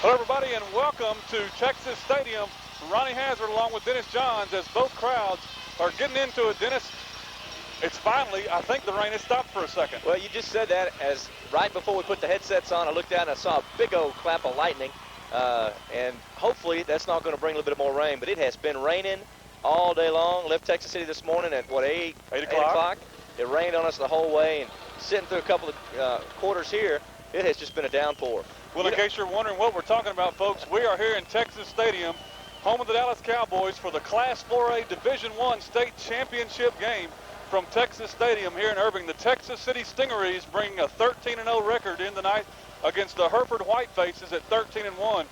Hello, everybody, and welcome to Texas Stadium. Ronnie Hazard along with Dennis Johns as both crowds are getting into it. Dennis, it's finally, I think the rain has stopped for a second. Well, you just said that as right before we put the headsets on, I looked out and I saw a big old clap of lightning. And hopefully that's not going to bring a little bit more rain, but it has been raining all day long. Left Texas City this morning at, what, 8 o'clock? It rained on us the whole way, and sitting through a couple of quarters here, it has just been a downpour. Well, in case you're wondering what we're talking about, folks, we are here in Texas Stadium, home of the Dallas Cowboys, for the Class 4A Division I State Championship game from Texas Stadium here in Irving. The Texas City Stingarees bringing a 13-0 record in the night against the Hereford Whitefaces at 13-1,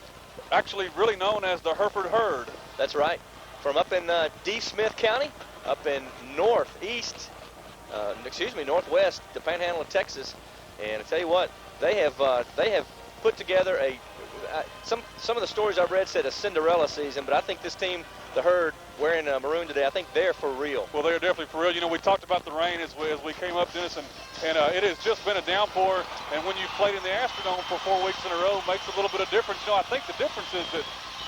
actually really known as the Hereford Herd. That's right. From up in D. Smith County, up in northwest, the Panhandle of Texas. And I tell you what, they have put together some of the stories I've read said a Cinderella season, but I think this team, the Herd, wearing maroon today, I think they're for real. Well, they're definitely for real. You know, we talked about the rain as we came up, Dennis, and it has just been a downpour. And when you played in the Astrodome for 4 weeks in a row, makes a little bit of difference. You know, I think the difference is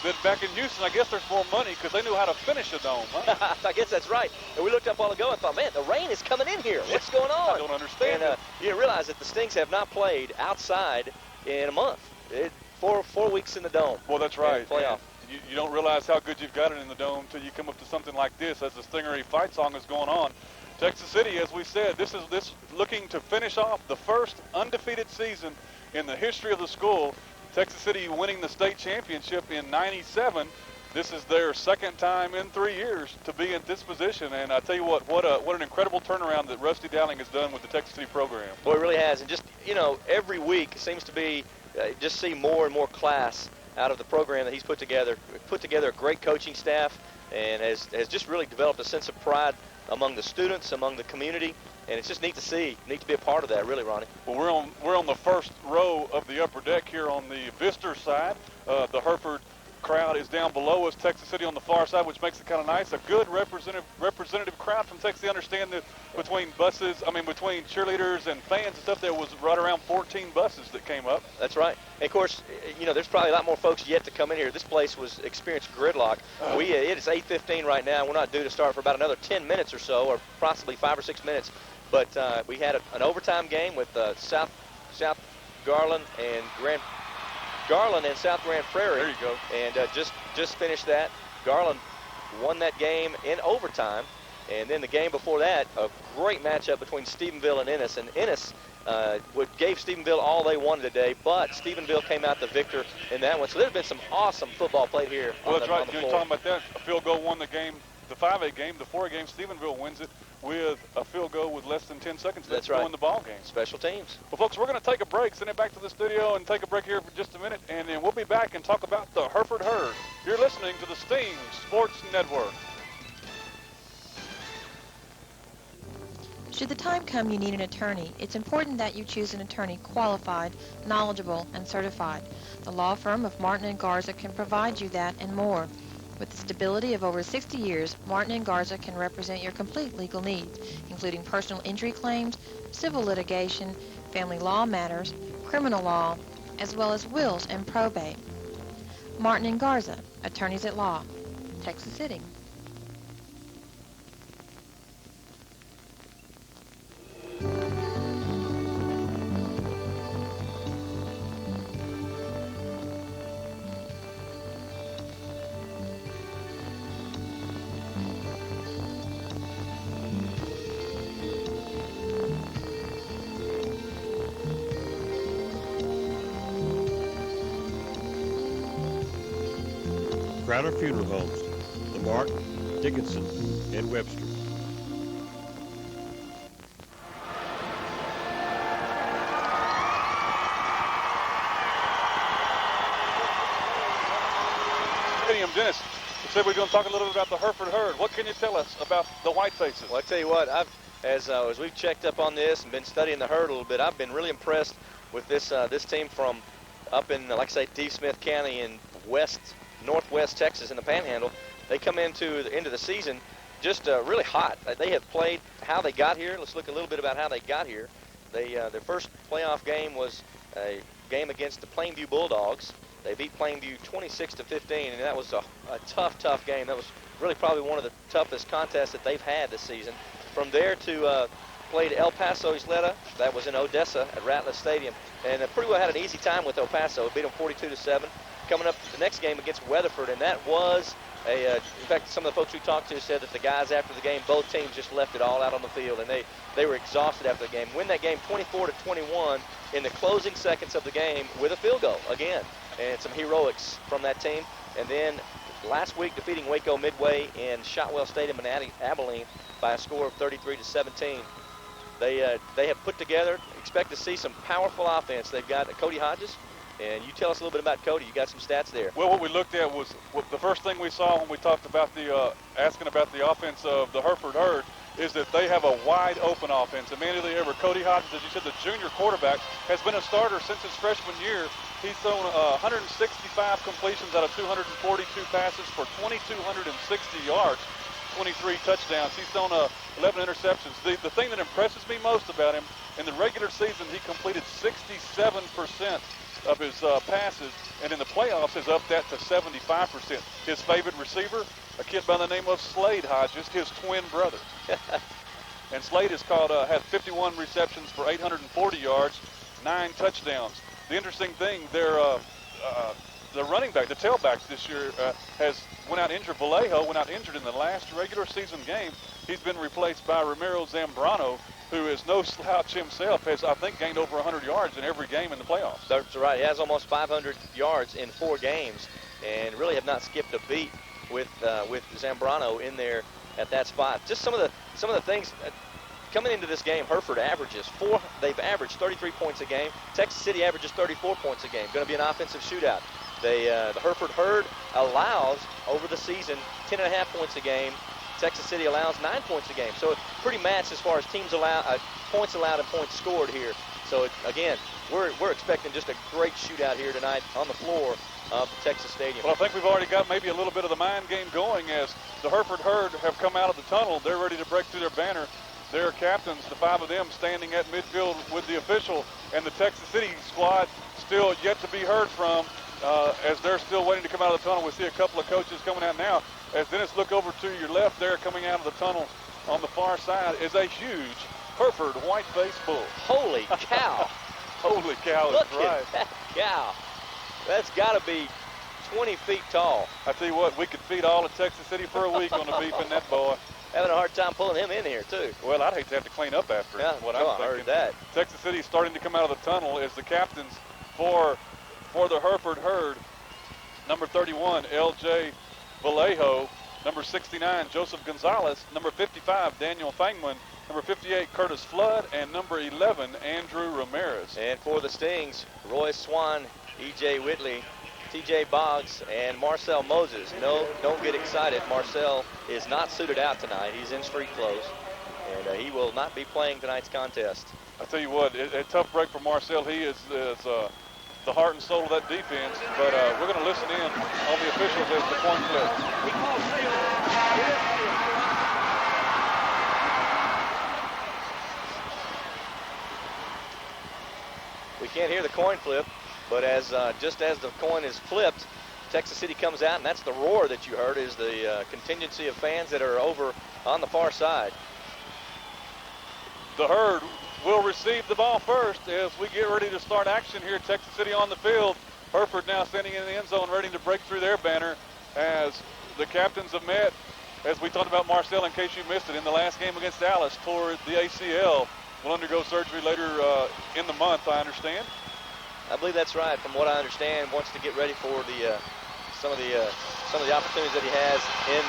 that back in Houston, I guess there's more money because they knew how to finish a dome. Huh? I guess that's right. And we looked up a while ago and thought, man, the rain is coming in here. What's going on? I don't understand. And you didn't realize that the Stings have not played outside in a month. 4 weeks in the dome. Well, that's right. Playoff. You don't realize how good you've got it in the dome until you come up to something like this as the Stingaree fight song is going on. Texas City, as we said, this looking to finish off the first undefeated season in the history of the school. Texas City winning the state championship in '97. This is their second time in 3 years to be in this position. And I tell you what an incredible turnaround that Rusty Dowling has done with the Texas City program. Well, it really has. And just, you know, every week seems to be just see more and more class out of the program that he's put together. Put together a great coaching staff and has just really developed a sense of pride among the students, among the community, and it's just neat to see, neat to be a part of that, really, Ronnie. Well, we're on the first row of the upper deck here on the visitor side. The Hereford crowd is down below us, Texas City on the far side, which makes it kind of nice. A good representative crowd from Texas. I understand that between cheerleaders and fans and stuff, there was right around 14 buses that came up. That's right. And of course, you know, there's probably a lot more folks yet to come in here. This place was experienced gridlock. It is 8:15 right now. We're not due to start for about another 10 minutes or so, or possibly 5 or 6 minutes. But we had an overtime game with South Garland and South Grand Prairie. There you go. And just finished that. Garland won that game in overtime. And then the game before that, a great matchup between Stephenville and Ennis. And Ennis gave Stephenville all they wanted today, but Stephenville came out the victor in that one. So there's been some awesome football played here. Well, that's right. You're talking about that. A field goal won the game. The 5A game, the 4A game, Stephenville wins it with a field goal with less than 10 seconds left to win the ball game. Special teams. Well, folks, we're going to take a break, send it back to the studio, and take a break here for just a minute, and then we'll be back and talk about the Hereford Herd. You're listening to the Sting Sports Network. Should the time come you need an attorney, it's important that you choose an attorney qualified, knowledgeable, and certified. The law firm of Martin & Garza can provide you that and more. With the stability of over 60 years, Martin & Garza can represent your complete legal needs, including personal injury claims, civil litigation, family law matters, criminal law, as well as wills and probate. Martin & Garza, attorneys at law, Texas City. Crowder Funeral Homes, Lamarck, Dickinson, and Webster. Dennis, we said we're going to talk a little bit about the Hereford Herd. What can you tell us about the Whitefaces? Well, I tell you what, as we've checked up on this and been studying the Herd a little bit, I've been really impressed with this team from up in, like I say, D. Smith County in northwest Texas in the Panhandle. They come into the season just really hot. They have played how they got here. Let's look a little bit about how they got here. Their first playoff game was a game against the Plainview Bulldogs. They beat Plainview 26-15, and that was a tough game. That was really probably one of the toughest contests that they've had this season. From there to played El Paso Isleta. That was in Odessa at Ratliff Stadium, and pretty well had an easy time with El Paso. Beat them 42-7. Coming up the next game against Weatherford, and that was in fact, some of the folks we talked to said that the guys after the game, both teams just left it all out on the field, and they were exhausted after the game. Win that game 24-21 in the closing seconds of the game with a field goal again, and some heroics from that team. And then last week defeating Waco Midway in Shotwell Stadium in Abilene by a score of 33-17. They have put together, expect to see some powerful offense. They've got Cody Hodges. And you tell us a little bit about Cody. You got some stats there. Well, what we looked at was the first thing we saw when we talked about asking about the offense of the Hereford Herd is that they have a wide open offense. Immediately over Cody Hodges, as you said, the junior quarterback, has been a starter since his freshman year. He's thrown 165 completions out of 242 passes for 2,260 yards, 23 touchdowns. He's thrown 11 interceptions. The thing that impresses me most about him, in the regular season, he completed 67% of his passes, and in the playoffs has upped that to 75%. His favorite receiver, a kid by the name of Slade Hodges, his twin brother. And Slade has had 51 receptions for 840 yards, 9 touchdowns. The interesting thing, the running back, the tailbacks this year went out injured in the last regular season game. He's been replaced by Ramiro Zambrano, who is no slouch himself, has, I think, gained over 100 yards in every game in the playoffs. That's right. He has almost 500 yards in 4 games and really have not skipped a beat with Zambrano in there at that spot. Just some of the things coming into this game. Hereford they've averaged 33 points a game. Texas City averages 34 points a game. Going to be an offensive shootout. The Hereford Herd allows over the season 10.5 points a game. Texas City allows 9 points a game. So it's pretty matched as far as teams points allowed and points scored here. So again, we're expecting just a great shootout here tonight on the floor of the Texas Stadium. Well, I think we've already got maybe a little bit of the mind game going as the Hereford Herd have come out of the tunnel. They're ready to break through their banner. Their captains, the 5 of them, standing at midfield with the official, and the Texas City squad still yet to be heard from as they're still waiting to come out of the tunnel. We see a couple of coaches coming out now. As Dennis, look over to your left there, coming out of the tunnel on the far side is a huge Hereford white-faced bull. Holy cow. Holy cow, Look that's right. at that cow. That's got to be 20 feet tall. I tell you what, we could feed all of Texas City for a week on the beef in that boy. Having a hard time pulling him in here, too. Well, I'd hate to have to clean up after yeah, what I'm thinking. I heard that. Texas City starting to come out of the tunnel as the captains for the Hereford Herd. Number 31, L.J. Vallejo. Number 69, Joseph Gonzalez. Number 55, Daniel Fangman. Number 58, Curtis Flood. And number 11, Andrew Ramirez. And for the Stings, Roy Swan, E.J. Whitley, T.J. Boggs, and Marcel Moses. No, don't get excited. Marcel is not suited out tonight. He's in street clothes, and he will not be playing tonight's contest. I tell you what, a tough break for Marcel. He is the heart and soul of that defense. But we're going to listen in on the officials as the coin flips. We can't hear the coin flip, but just as the coin is flipped, Texas City comes out, and that's the roar that you heard is the contingency of fans that are over on the far side. The Herd will receive the ball first as we get ready to start action here. Texas City on the field. Hereford now standing in the end zone ready to break through their banner as the captains have met. As we talked about Marcel, in case you missed it, in the last game against Dallas, tore the ACL. Will undergo surgery later in the month, I understand. I believe that's right. From what I understand, wants to get ready for some of the opportunities that he has in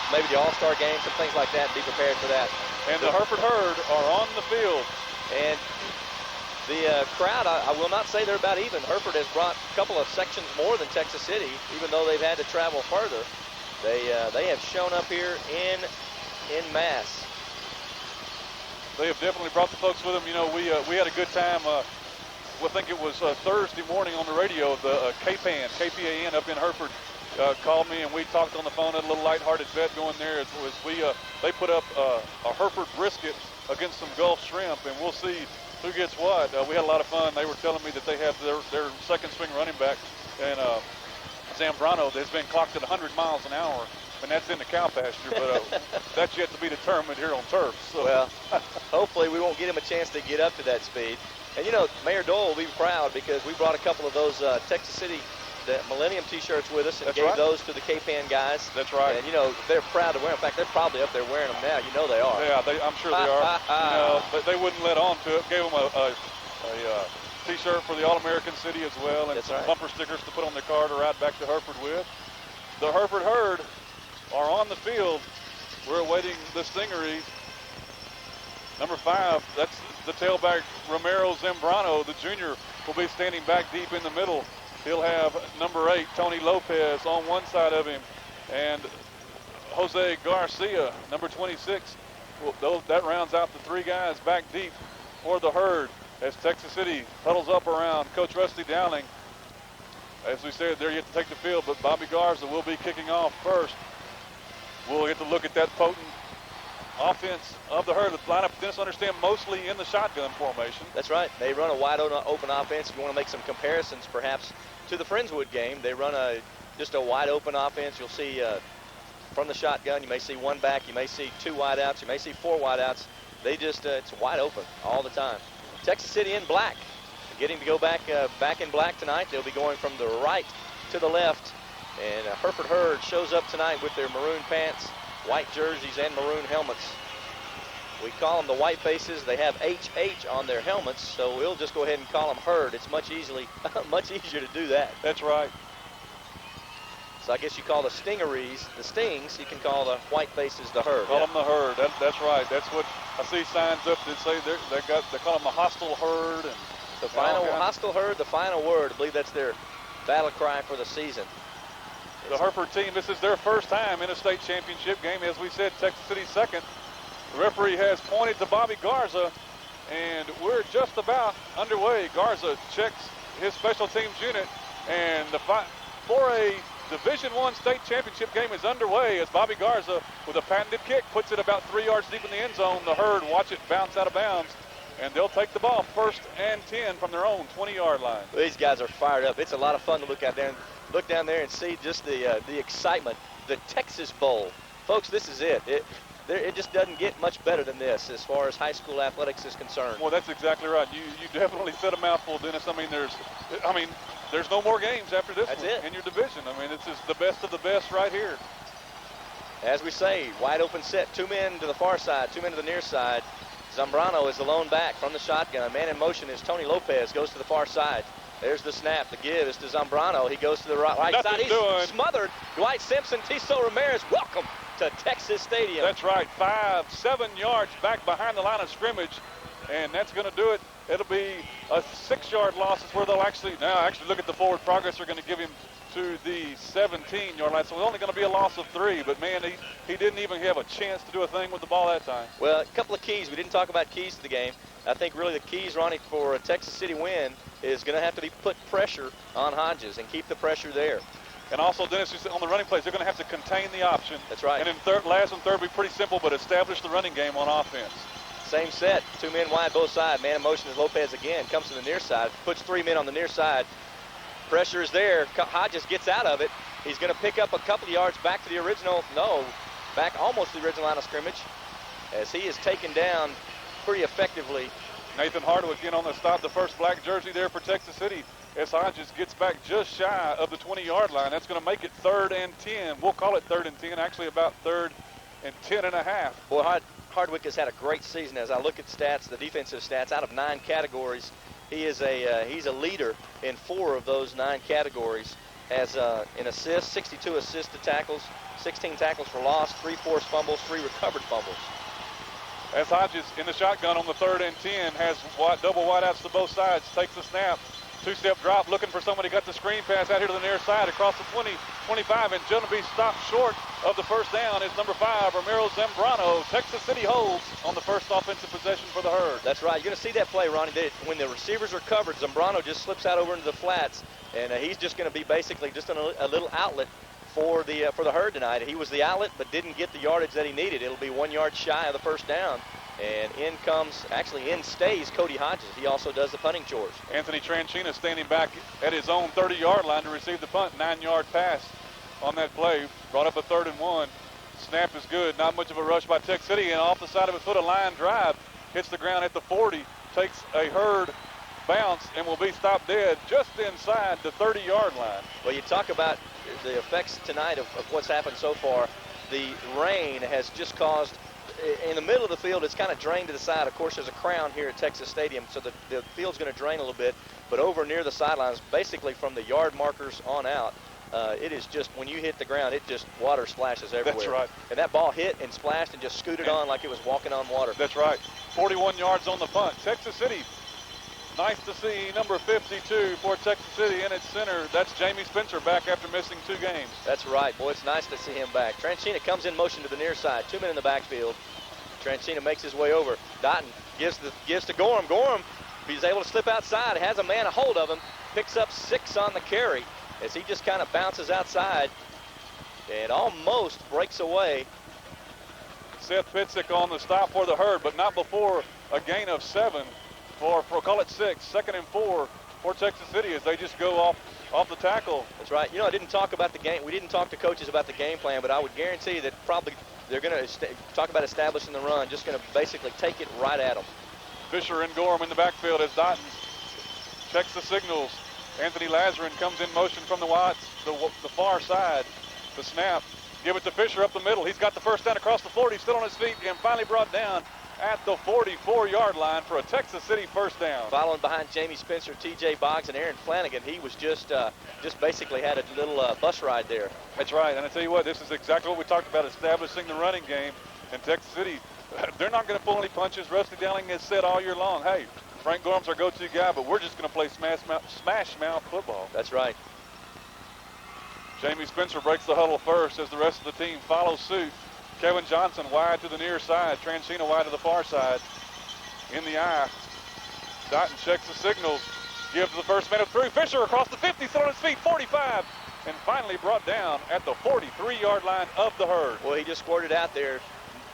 maybe the All-Star games and things like that. Be prepared for that. And the Hereford Herd are on the field. And the crowd, I will not say they're about even. Hereford has brought a couple of sections more than Texas City, even though they've had to travel further. They have shown up here in mass. They have definitely brought the folks with them. You know, we had a good time. I think it was Thursday morning on the radio. The KPAN up in Hereford called me, and we talked on the phone. Had a little lighthearted bet going there. They put up a Hereford brisket against some Gulf shrimp, and we'll see who gets what. We had a lot of fun. They were telling me that they have their second string running back And Zambrano has been clocked at 100 miles an hour, and that's in the cow pasture, but that's yet to be determined here on turf. So. Well, hopefully we won't get him a chance to get up to that speed. And, you know, Mayor Dole will be proud because we brought a couple of those Texas City Millennium T-shirts with us and That's gave right. those to the K-Pan guys. That's right. And, you know, they're proud to wear them. In fact, they're probably up there wearing them now. You know they are. Yeah, I'm sure they are. You know, but they wouldn't let on to it. Gave them a T-shirt for the All-American City as well, and That's some right. bumper stickers to put on their car to ride back to Hereford with. The Hereford herd are on the field. We're awaiting the Stingarees. Number 5, that's the tailback Romero Zambrano. The junior will be standing back deep in the middle. He'll have number 8, Tony Lopez, on one side of him, and Jose Garcia, number 26. Well, that rounds out the 3 guys back deep for the herd as Texas City huddles up around Coach Rusty Dowling. As we said, they're yet to take the field, but Bobby Garza will be kicking off first. We'll get to look at that potent offense of the herd. The lineup, Dennis, understand, mostly in the shotgun formation. That's right. They run a wide open offense. If you want to make some comparisons, perhaps, to the Friendswood game, they run just a wide open offense. You'll see from the shotgun, you may see 1 back, you may see 2 wideouts, you may see 4 wideouts. They just, it's wide open all the time. Texas City in black, getting to go back in black tonight. They'll be going from the right to the left. And Hereford herd shows up tonight with their maroon pants, white jerseys, and maroon helmets. We call them the Whitefaces. They have HH on their helmets, so we'll just go ahead and call them herd. It's much easier to do that. That's right. So I guess you call the Stingarees the Stings. You can call the Whitefaces the herd. Call them the herd. That's right. That's what I see signs up that say they call them the hostile herd. And the final hostile herd, the final word. I believe that's their battle cry for the season. The Hereford team, this is their first time in a state championship game. As we said, Texas City second. The referee has pointed to Bobby Garza, and we're just about underway. Garza checks his special teams unit, and the for a Division I state championship game is underway as Bobby Garza, with a patented kick, puts it about 3 yards deep in the end zone. The herd watch it bounce out of bounds, and they'll take the ball 1st and 10 from their oown 20-yard line. Well, these guys are fired up. It's a lot of fun to look down there and see just the excitement. The Texas Bowl, folks. This is it. It just doesn't get much better than this as far as high school athletics is concerned. Well, that's exactly right. You definitely said a mouthful, Dennis. I mean, there's no more games after this in your division. I mean, it's just the best of the best right here. As we say, wide open set. 2 men to the far side, 2 men to the near side. Zambrano is the lone back from the shotgun. Man in motion is Tony Lopez, goes to the far side. There's the snap. The give is to Zambrano. He goes to the right side. He's smothered. Dwight Simpson, Tiso Ramirez, welcome to Texas Stadium. That's right. 5-7 yards back behind the line of scrimmage, and that's going to do it. It'll be a 6-yard loss is where they'll actually look at the forward progress. They're going to give him to the 17-yard line. So it's only going to be a loss of 3, but man, he didn't even have a chance to do a thing with the ball that time. Well, a couple of keys. We didn't talk about keys to the game. I think really the keys, Ronnie, for a Texas City win is going to have to be put pressure on Hodges and keep the pressure there. And also, Dennis, on the running plays, they're going to have to contain the option. That's right. And in last and third will be pretty simple, but establish the running game on offense. Same set, 2 men wide both sides. Man in motion is Lopez again, comes to the near side, puts 3 men on the near side. Pressure is there. Hodges gets out of it. He's going to pick up a couple of yards back to the back almost to the original line of scrimmage, as he is taken down pretty effectively. Nathan Hardwick in on the stop, the first black jersey there for Texas City. As Hodges gets back just shy of the 20-yard line. That's going to make it 3rd and 10. We'll call it 3rd and 10, actually about 3rd and 10 and a half. Boy, Hardwick has had a great season. As I look at stats, the defensive stats, out of 9 categories, he's a leader in 4 of those 9 categories. Has in assists, 62 assists to tackles, 16 tackles for loss, 3 forced fumbles, 3 recovered fumbles. As Hodges in the shotgun on the 3rd and 10 has double wideouts to both sides, takes the snap. 2-step drop, looking for somebody, got the screen pass out here to the near side across the 20, 25, and going to be stopped short of the first down is number 5, Ramiro Zambrano. Texas City holds on the first offensive possession for the herd. That's right. You're going to see that play, Ronnie. When the receivers are covered, Zambrano just slips out over into the flats, and he's just going to be basically just a little outlet for the herd tonight. He was the outlet, but didn't get the yardage that he needed. It'll be 1 yard shy of the first down And in stays Cody Hodges. He also does the punting chores. Anthony Tranchina standing back at his own 30-yard line to receive the punt. 9-yard pass on that play. Brought up a 3rd and 1. Snap is good. Not much of a rush by Tech City. And off the side of his foot, a line drive. Hits the ground at the 40. Takes a herd bounce and will be stopped dead just inside the 30-yard line. Well, you talk about the effects tonight of what's happened so far. The rain has just caused, in the middle of the field, it's kind of drained to the side. Of course, there's a crown here at Texas Stadium, so the field's going to drain a little bit. But over near the sidelines, basically from the yard markers on out, it is just, when you hit the ground, it just, water splashes everywhere. That's right. And that ball hit and splashed and just scooted on like it was walking on water. That's right. 41 yards on the punt. Texas City, nice to see number 52 for Texas City in its center. That's Jamie Spencer back after missing 2 games. That's right. Boy, it's nice to see him back. Tranchina comes in motion to the near side. 2 men in the backfield. Tranchina makes his way over. Dottin gives to Gorom. Gorom, he's able to slip outside, has a man a hold of him, picks up 6 on the carry as he just kind of bounces outside and almost breaks away. Seth Pitzik on the stop for the herd, but not before a gain of 7 for call it 6. 2nd and 4 for Texas City as they just go off the tackle. That's right. You know, I didn't talk about the game. We didn't talk to coaches about the game plan, but I would guarantee that probably they're going to talk about establishing the run, just going to basically take it right at them. Fisher and Gorom in the backfield as Dottin checks the signals. Anthony Lazarin comes in motion from the far side. The snap. Give it to Fisher up the middle. He's got the first down across the 40. Still on his feet and finally brought down at the 44-yard line for a Texas City first down. Following behind Jamie Spencer, T.J. Boggs, and Aaron Flanagan, he was just basically had a little bus ride there. That's right, and I tell you what, this is exactly what we talked about, establishing the running game. And Texas City, they're not going to pull any punches. Rusty Dowling has said all year long, hey, Frank Gorom's our go-to guy, but we're just going to play smash mouth football. That's right. Jamie Spencer breaks the huddle first as the rest of the team follows suit. Kevin Johnson wide to the near side. Tranchina wide to the far side. In the eye. Dottin checks the signals. Gives the first man through. Fisher across the 50, still on his feet, 45. And finally brought down at the 43-yard line of the herd. Well, he just squirted out there.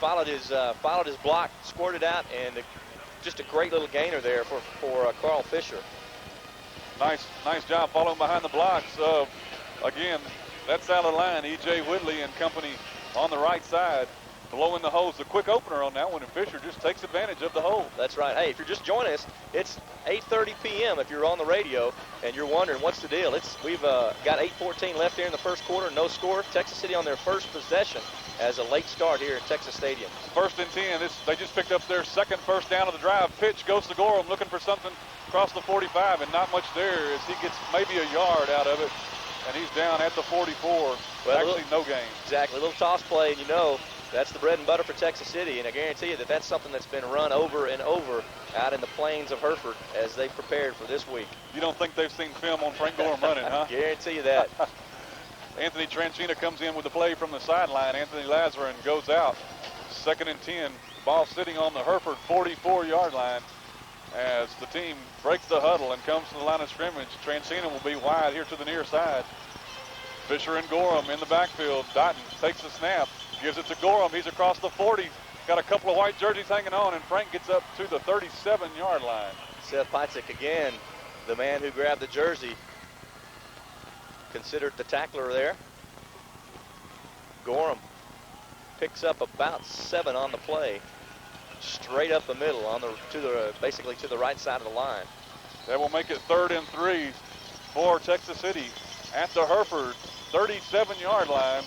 Followed his block, squirted out, and just a great little gainer there for Carl Fisher. Nice job following behind the blocks of, again, that side of the line, E.J. Whitley and company on the right side, blowing the hose. The quick opener on that one, and Fisher just takes advantage of the hole. That's right. Hey, if you're just joining us, it's 8:30 p.m. if you're on the radio and you're wondering what's the deal. We've got 8:14 left here in the first quarter, no score. Texas City on their first possession as a late start here at Texas Stadium. 1st and 10. They just picked up their second first down of the drive. Pitch goes to Gorom looking for something across the 45, and not much there as he gets maybe a yard out of it. And he's down at the 44. Well, actually, no gain. Exactly. A little toss play, and you know that's the bread and butter for Texas City. And I guarantee you that that's something that's been run over and over out in the plains of Hereford as they prepared for this week. You don't think they've seen film on Frank Gorom running, huh? Guarantee you that. Anthony Tranchina comes in with the play from the sideline. Anthony Lazarin goes out. 2nd and 10. Ball sitting on the Hereford 44-yard line. As the team breaks the huddle and comes to the line of scrimmage, Tranchina will be wide here to the near side. Fisher and Gorom in the backfield. Dottin takes the snap, gives it to Gorom. He's across the 40. Got a couple of white jerseys hanging on, and Frank gets up to the 37-yard line. Seth Pitzik again, the man who grabbed the jersey, considered the tackler there. Gorom picks up about 7 on the play. Straight up the middle basically to the right side of the line. That will make it 3rd and 3 for Texas City at the Hereford 37-yard line.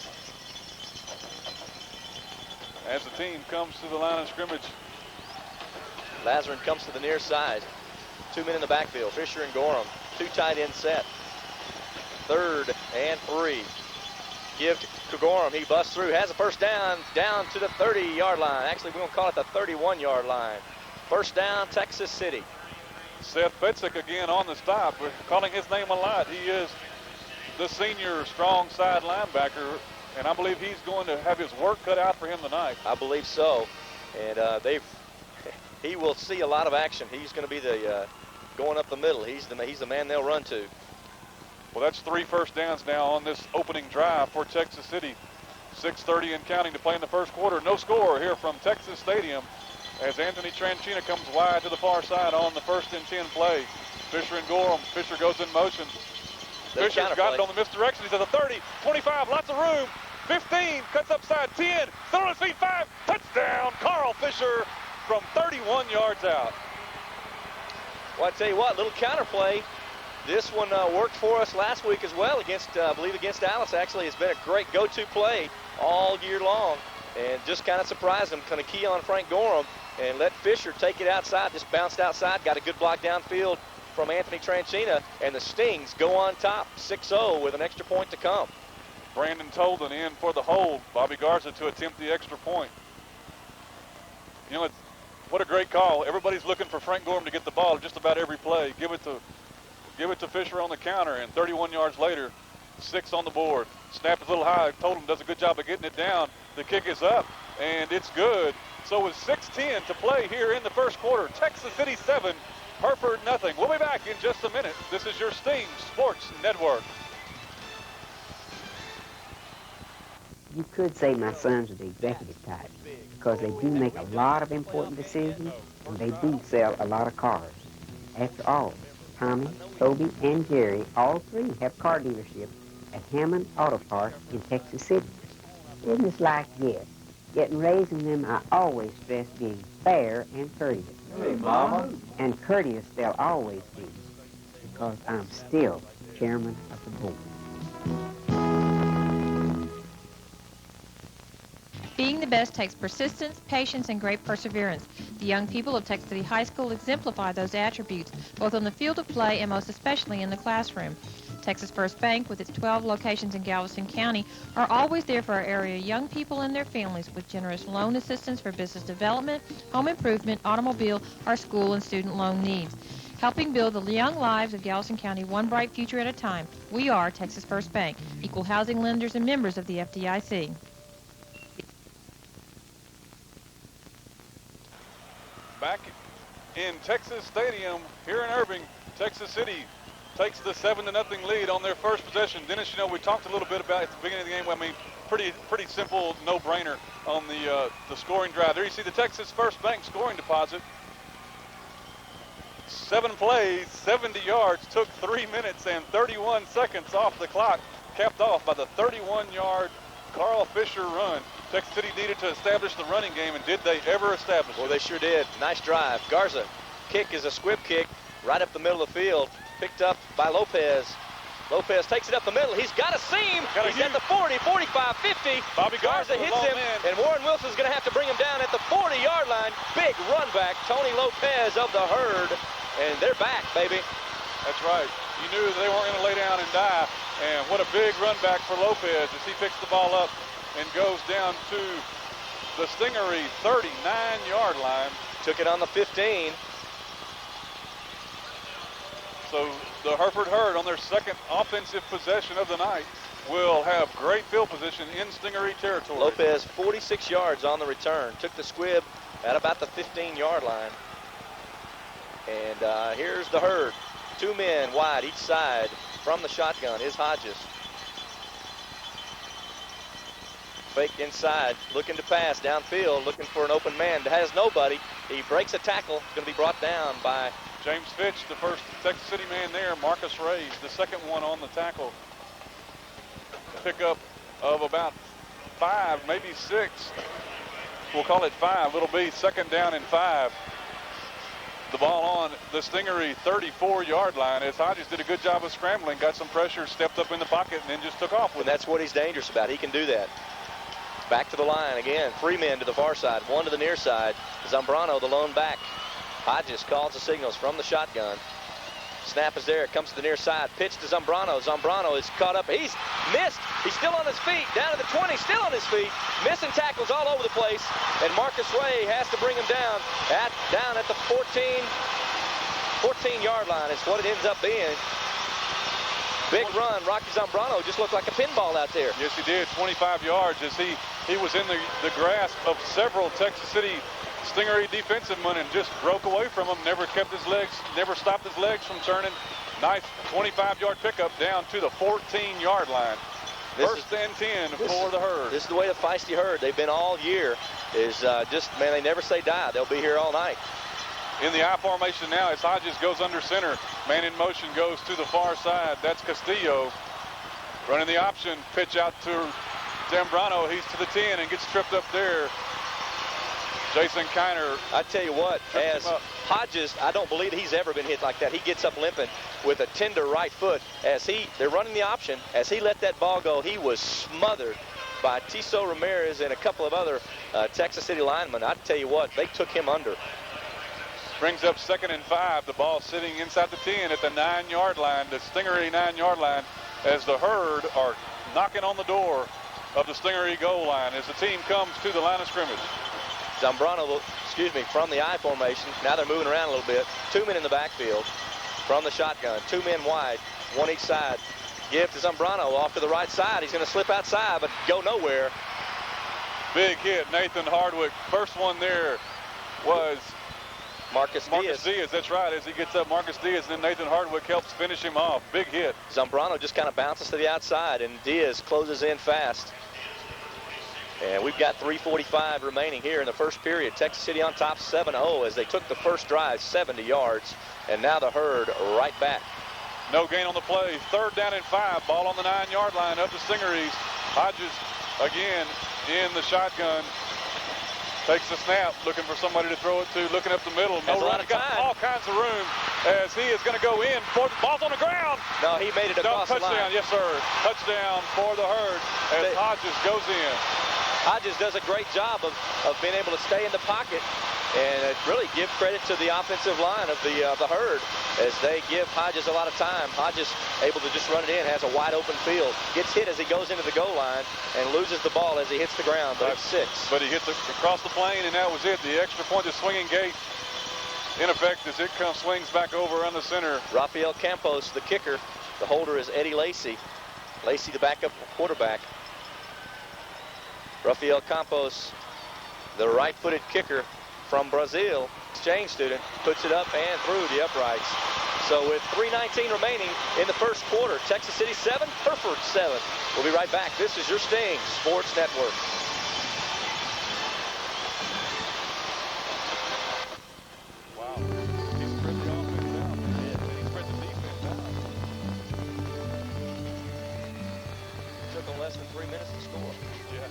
As the team comes to the line of scrimmage. Lazarin comes to the near side. 2 men in the backfield. Fisher and Gorom. 2 tight end set. 3rd and 3. Give to Gorom. He busts through. Has a first down to the 30-yard line. Actually, we're going to call it the 31-yard line. First down, Texas City. Seth Pitzik again on the stop. We're calling his name a lot. He is the senior strong side linebacker, and I believe he's going to have his work cut out for him tonight. I believe so. And he will see a lot of action. He's going to be the going up the middle. He's the man they'll run to. Well, that's 3 first downs now on this opening drive for Texas City. 6:30 and counting to play in the first quarter. No score here from Texas Stadium as Anthony Tranchina comes wide to the far side on the 1st and 10 play. Fisher and Gorom. Fisher goes in motion. Fisher's got it on the misdirection. He's at the 30, 25, lots of room. 15, cuts upside, 10, still on his feet, 5, touchdown, Carl Fisher from 31 yards out. Well, I tell you what, little counterplay. This one worked for us last week as well against, I believe against Dallas. Actually, it's been a great go-to play all year long, and just kind of surprised him, kind of key on Frank Gorom and let Fisher take it outside, just bounced outside, got a good block downfield from Anthony Tranchina, and the Stings go on top 6-0 with an extra point to come. Brandon Tolden in for the hold. Bobby Garza to attempt the extra point. You know, what a great call. Everybody's looking for Frank Gorom to get the ball just about every play. Give it to Fisher on the counter, and 31 yards later, 6 on the board. Snap is a little high. Tolden does a good job of getting it down. The kick is up, and it's good. So with 6:10 to play here in the first quarter, Texas City 7, Hereford nothing. We'll be back in just a minute. This is your Sting Sports Network. You could say my sons are the executive type because they do make a lot of important decisions and they do sell a lot of cars. After all, Tommy, Toby, and Jerry, all three have car dealerships at Hammond Auto Parts in Texas City. Business like this, yet in raising them, I always stress being fair and courteous. Hey, Mama. And courteous they'll always be because I'm still chairman of the board. Being the best takes persistence, patience, and great perseverance. The young people of Texas City High School exemplify those attributes, both on the field of play and most especially in the classroom. Texas First Bank, with its 12 locations in Galveston County, are always there for our area young people and their families with generous loan assistance for business development, home improvement, automobile, or school and student loan needs. Helping build the young lives of Galveston County one bright future at a time. We are Texas First Bank, equal housing lenders and members of the FDIC. Back in Texas Stadium here in Irving, Texas City takes the 7-0 lead on their first possession. Dennis, you know, we talked a little bit about at the beginning of the game. I mean, pretty simple no-brainer on the scoring drive. There you see the Texas First Bank scoring deposit. 7 plays, 70 yards, took 3 minutes and 31 seconds off the clock, capped off by the 31-yard Carl Fisher run. Texas City needed to establish the running game, and did they ever establish it? Well, they sure did. Nice drive. Garza kick is a squib kick right up the middle of the field, picked up by Lopez. Lopez takes it up the middle. He's got a seam. He's at the 40, 45, 50. Bobby Garza hits him, and Warren Wilson's going to have to bring him down at the 40-yard line. Big run back, Tony Lopez of the Herd, and they're back, baby. That's right. You knew they weren't going to lay down and die, and what a big run back for Lopez as he picks the ball up and goes down to the Stingaree 39-yard line. Took it on the 15. So the Hereford Herd, on their second offensive possession of the night, will have great field position in Stingaree territory. Lopez 46 yards on the return. Took the squib at about the 15-yard line. And here's the Herd. 2 men wide each side from the shotgun is Hodges. Fake inside, looking to pass downfield, looking for an open man. Has nobody. He breaks a tackle. Going to be brought down by James Fitch, the first Texas City man there. Marcus Reyes, the second one on the tackle. Pickup of about 5, maybe 6. We'll call it 5. Little B, second down and 5. The ball on the Stingaree 34-yard line as Hodges did a good job of scrambling, got some pressure, stepped up in the pocket, and then just took off with it. And that's what he's dangerous about. He can do that. Back to the line again. 3 men to the far side, 1 to the near side. Zambrano, the lone back. Hodges calls the signals from the shotgun. Snap is there. It comes to the near side. Pitch to Zambrano. Zambrano is caught up. He's missed. He's still on his feet. Down to the 20. Still on his feet. Missing tackles all over the place. And Marcus Ray has to bring him down. Down at the 14-yard line is what it ends up being. Big run. Rocky Zambrano just looked like a pinball out there. Yes, he did. 25 yards as he was in the grasp of several Texas City Stingaree defensive men and just broke away from him. Never stopped his legs from turning. Nice 25-yard pickup down to the 14-yard line. First and 10 for the Herd. This is the way the feisty Herd. They've been all year. is just, man, they never say die. They'll be here all night. In the I formation now as Hodges goes under center. Man in motion goes to the far side. That's Castillo. Running the option. Pitch out to Zambrano. He's to the 10 and gets tripped up there. Jason Kiner. I tell you what, as Hodges, I don't believe he's ever been hit like that. He gets up limping with a tender right foot. They're running the option. As he let that ball go, he was smothered by Tiso Ramirez and a couple of other Texas City linemen. I tell you what, they took him under. Brings up 2nd and 5. The ball sitting inside the 10 at the 9-yard line, the Stingaree 9-yard line, as the Herd are knocking on the door of the Stingaree goal line as the team comes to the line of scrimmage. Zambrano, from the I formation. Now they're moving around a little bit. 2 men in the backfield from the shotgun. 2 men wide, 1 each side. Give to Zambrano off to the right side. He's going to slip outside, but go nowhere. Big hit, Nathan Hardwick. First one there was Marcus Diaz, that's right. As he gets up, Marcus Diaz, and then Nathan Hardwick helps finish him off. Big hit. Zambrano just kind of bounces to the outside, and Diaz closes in fast. And we've got 3:45 remaining here in the first period. Texas City on top 7-0 as they took the first drive 70 yards. And now the Herd right back. No gain on the play. 3rd down and 5. Ball on the 9-yard line of the Stingarees. Hodges again in the shotgun. Takes the snap, looking for somebody to throw it to, looking up the middle. No run. He's got all kinds of room as he is going to go in. For the ball's on the ground. No, he made it across the line. Touchdown, yes, sir. Touchdown for the Herd as Hodges goes in. Hodges does a great job of being able to stay in the pocket and really give credit to the offensive line of the Herd as they give Hodges a lot of time. Hodges able to just run it in, has a wide open field, gets hit as he goes into the goal line and loses the ball as he hits the ground, but it's 6. But he hits it across the plane, and that was it. The extra point, the swinging gate, in effect, as it swings back over on the center. Rafael Campos, the kicker. The holder is Eddie Lacey. Lacey, the backup quarterback. Rafael Campos, the right-footed kicker from Brazil, exchange student, puts it up and through the uprights. So with 3:19 remaining in the first quarter, Texas City 7, Hereford 7. We'll be right back. This is your Sting Sports Network. Wow. He spread the offense out. Yeah. He spread the defense out. It took them less than 3 minutes to score. Yeah.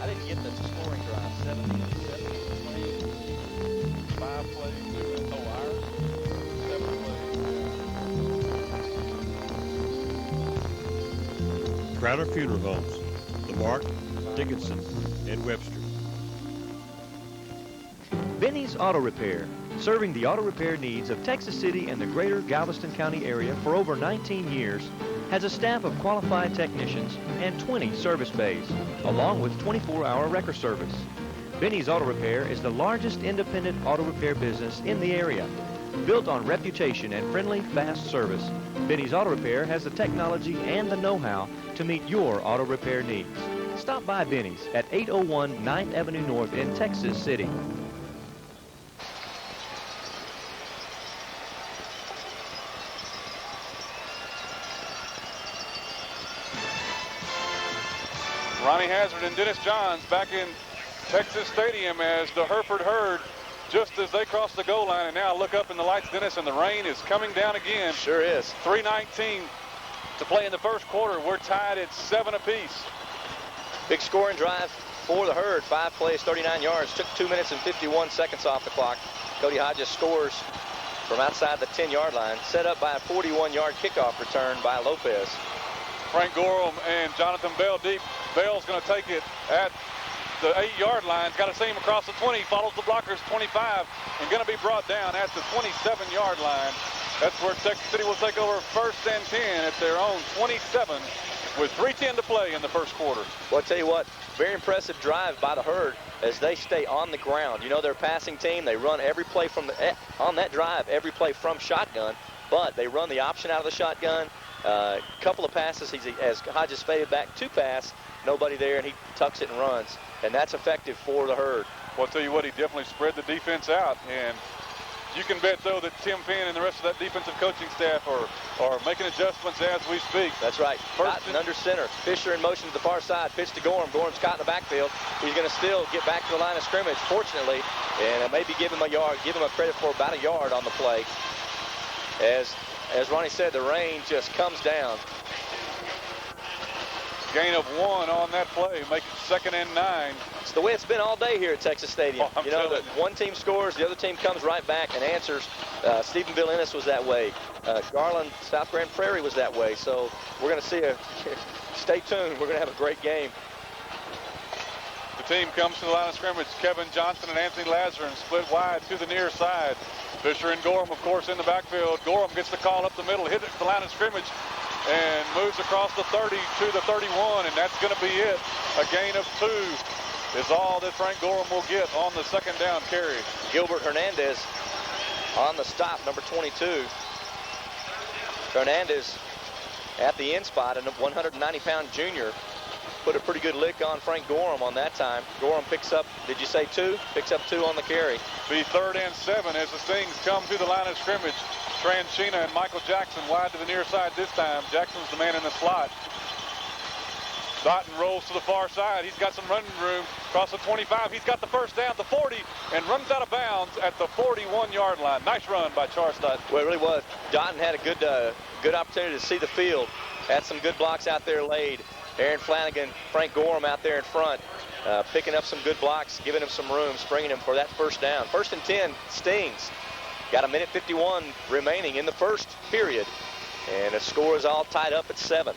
I didn't get the scoring drive. 7 plays. 5 plays. 2 minutes. Oh, ours. 7 plays. Crowder Funeral Homes, The Mark, Dickinson, and Webster. Benny's Auto Repair, serving the auto repair needs of Texas City and the greater Galveston County area for over 19 years, has a staff of qualified technicians and 20 service bays, along with 24-hour wrecker service. Benny's Auto Repair is the largest independent auto repair business in the area. Built on reputation and friendly, fast service, Benny's Auto Repair has the technology and the know-how to meet your auto repair needs. Stop by Benny's at 801 9th Avenue North in Texas City. Ronnie Hazard and Dennis Johns back in Texas Stadium as the Hereford Herd, just as they cross the goal line. And now look up in the lights, Dennis, and the rain is coming down again. Sure is. 3:19 to play in the first quarter. We're tied at 7 apiece. Big scoring drive for the Herd. 5 plays, 39 yards. Took 2 minutes and 51 seconds off the clock. Cody Hodges scores from outside the 10-yard line, set up by a 41-yard kickoff return by Lopez. Frank Gorom and Jonathan Bell deep. Bell's going to take it at the 8-yard line. Got to see him across the 20. Follows the blockers 25 and going to be brought down at the 27-yard line. That's where Texas City will take over 1st and 10 at their own 27 with 3:10 to play in the first quarter. Well, I'll tell you what, very impressive drive by the Herd as they stay on the ground. You know, they're a passing team. They run every play from on that drive, every play from shotgun, but they run the option out of the shotgun. Couple of passes as Hodges faded back to pass, nobody there, and he tucks it and runs. And that's effective for the Herd. Well, I'll tell you what, he definitely spread the defense out. And You can bet, though, that Tim Penn and the rest of that defensive coaching staff are making adjustments as we speak. That's right. Dottin under center. Fisher in motion to the far side. Pitch to Gorom. Gorom's caught in the backfield. He's going to still get back to the line of scrimmage, fortunately, and maybe give him a yard, give him a credit for about a yard on the play. As Ronnie said, the rain just comes down. Gain of 1 on that play, make it 2nd and 9. It's the way it's been all day here at Texas Stadium. Oh, you know, that one team scores, the other team comes right back and answers. Stephenville Ennis was that way. Garland, South Grand Prairie was that way. So we're going to see stay tuned. We're going to have a great game. The team comes to the line of scrimmage. Kevin Johnson and Anthony Lazarin split wide to the near side. Fisher and Gorom, of course, in the backfield. Gorom gets the call up the middle, hit it to the line of scrimmage, and moves across the 30 to the 31, and that's going to be it. A gain of 2 is all that Frank Gorom will get on the 2nd down carry. Gilbert Hernandez on the stop, number 22. Hernandez at the end spot, and a 190-pound junior put a pretty good lick on Frank Gorom on that time. Gorom picks up, did you say 2? Picks up 2 on the carry. Be 3rd and 7 as the Stings come to the line of scrimmage. Tranchina and Michael Jackson wide to the near side this time. Jackson's the man in the slot. Dottin rolls to the far side. He's got some running room. Across the 25. He's got the first down, the 40, and runs out of bounds at the 41-yard line. Nice run by Charis Dottin. Well, it really was. Dottin had a good opportunity to see the field. Had some good blocks out there laid. Aaron Flanagan, Frank Gorom out there in front, picking up some good blocks, giving him some room, springing him for that first down. 1st and 10, Stings. Got a minute 51 remaining in the first period, and the score is all tied up at 7.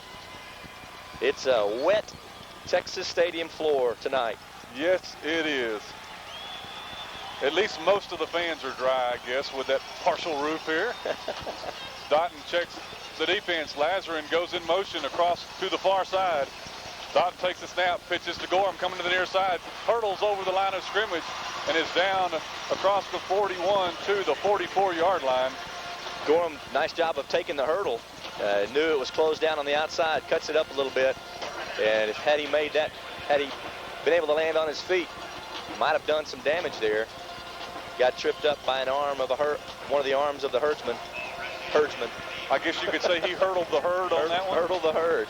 It's a wet Texas Stadium floor tonight. Yes, it is. At least most of the fans are dry, I guess, with that partial roof here. Dottin checks the defense. Lazarin goes in motion across to the far side. Dottin takes the snap, pitches to Gorom coming to the near side, hurdles over the line of scrimmage, and is down across the 41 to the 44-yard line. Gorom, nice job of taking the hurdle. Knew it was closed down on the outside, cuts it up a little bit, and had he been able to land on his feet, he might have done some damage there. Got tripped up by an arm of one of the arms of the herdsman. I guess you could say he hurdled the herd on that one. Hurdled the herd.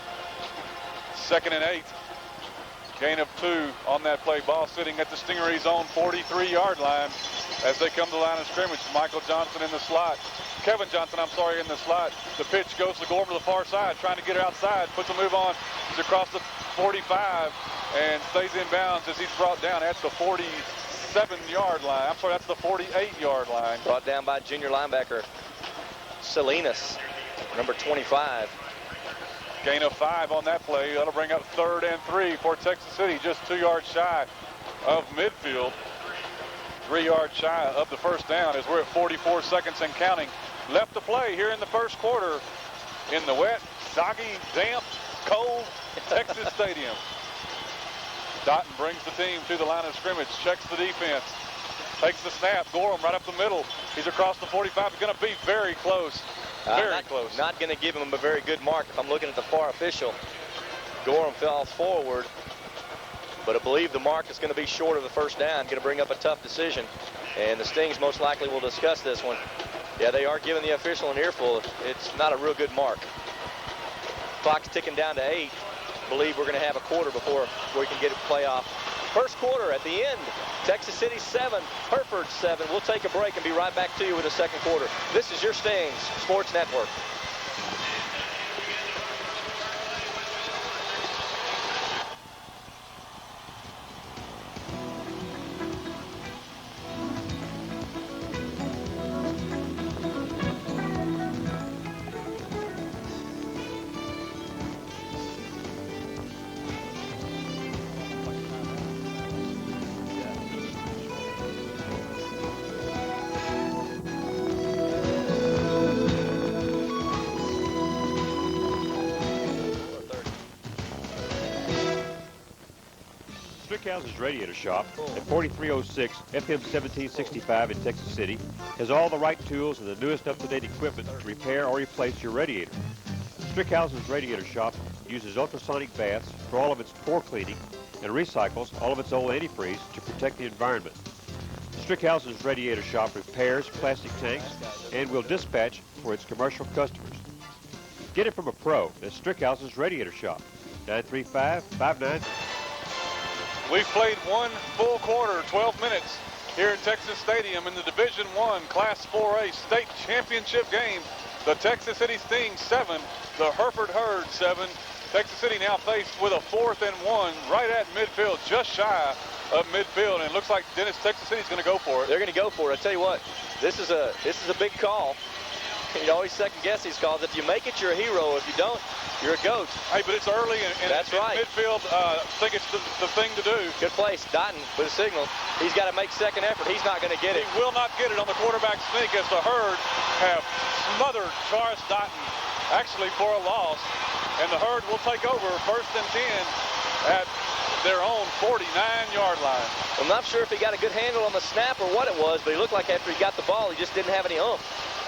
2nd and 8. Gain of 2 on that play. Ball sitting at the Stingarees' own 43-yard line as they come to the line of scrimmage. Michael Johnson in the slot. Kevin Johnson, I'm sorry, in the slot. The pitch goes to Gorom to the far side, trying to get it outside. Puts a move on. He's across the 45 and stays in bounds as he's brought down at the 47-yard line. I'm sorry, that's the 48-yard line. Brought down by junior linebacker Salinas, number 25. Gain of 5 on that play. That'll bring up 3rd and 3 for Texas City, just 2 yards shy of midfield. 3 yards shy of the first down as we're at 44 seconds and counting left to play here in the first quarter in the wet, soggy, damp, cold Texas Stadium. Dottin brings the team to the line of scrimmage, checks the defense, takes the snap. Gorom right up the middle. He's across the 45. It's going to be very close. Very close. Not going to give him a very good mark if I'm looking at the far official. Gorom fell forward, but I believe the mark is going to be short of the first down. Going to bring up a tough decision, and the Stings most likely will discuss this one. Yeah, they are giving the official an earful. It's not a real good mark. Clock's ticking down to 8. I believe we're going to have a quarter before we can get a playoff. First quarter at the end. Texas City 7, Hereford 7. We'll take a break and be right back to you with the second quarter. This is your Stings Sports Network. House's Radiator Shop at 4306 FM 1765 in Texas City has all the right tools and the newest up-to-date equipment to repair or replace your radiator. Strickhouse's Radiator Shop uses ultrasonic baths for all of its pore cleaning and recycles all of its old antifreeze to protect the environment. Strickhouse's Radiator Shop repairs plastic tanks and will dispatch for its commercial customers. Get it from a pro at Strickhouse's Radiator Shop. 935-59. We've played one full quarter, 12 minutes, here at Texas Stadium in the Division I Class 4A State Championship game. The Texas City Sting 7, the Hereford Herd 7. Texas City now faced with a 4th and 1 right at midfield, just shy of midfield, and it looks like Dennis, Texas City's going to go for it. They're going to go for it. I tell you what, this is a big call. You always second guess these calls. If you make it, you're a hero. If you don't, you're a goat. Hey, but it's early, and that's right. Midfield, I think it's the thing to do. Good place. Dottin with a signal. He's got to make second effort. He's not going to get it. He will not get it on the quarterback sneak as the Herd have smothered Charis Dottin, actually for a loss. And the Herd will take over 1st and 10 at their own 49-yard line. I'm not sure if he got a good handle on the snap or what it was, but he looked like after he got the ball, he just didn't have any oomph.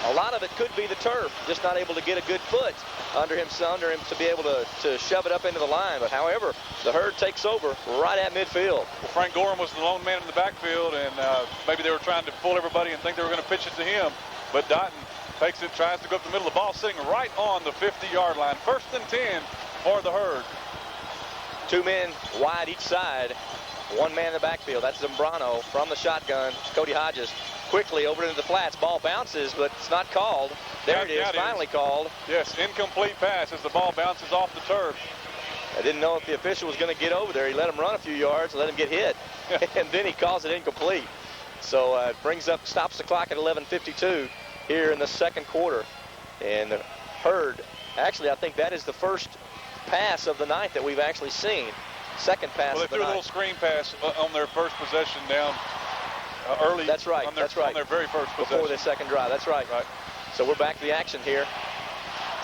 A lot of it could be the turf, just not able to get a good foot under him to be able to shove it up into the line. But however, the Herd takes over right at midfield. Well, Frank Gorom was the lone man in the backfield, and maybe they were trying to fool everybody and think they were going to pitch it to him. But Dottin takes it, tries to go up the middle of the ball, sitting right on the 50-yard line. 1st and 10 for the Herd. 2 men wide each side, 1 man in the backfield. That's Zambrano from the shotgun. Cody Hodges quickly over into the flats. Ball bounces, but it's not called. There it is, finally called. Yes, incomplete pass as the ball bounces off the turf. I didn't know if the official was going to get over there. He let him run a few yards, let him get hit, and then he calls it incomplete. So it stops the clock at 11:52 here in the second quarter. And the Herd, actually, I think that is the first pass of the night that we've actually seen. Second pass of the night. Well, they threw a little screen pass on their first possession down early. That's right. On their very first possession. Before the second drive. That's right. So we're back to the action here.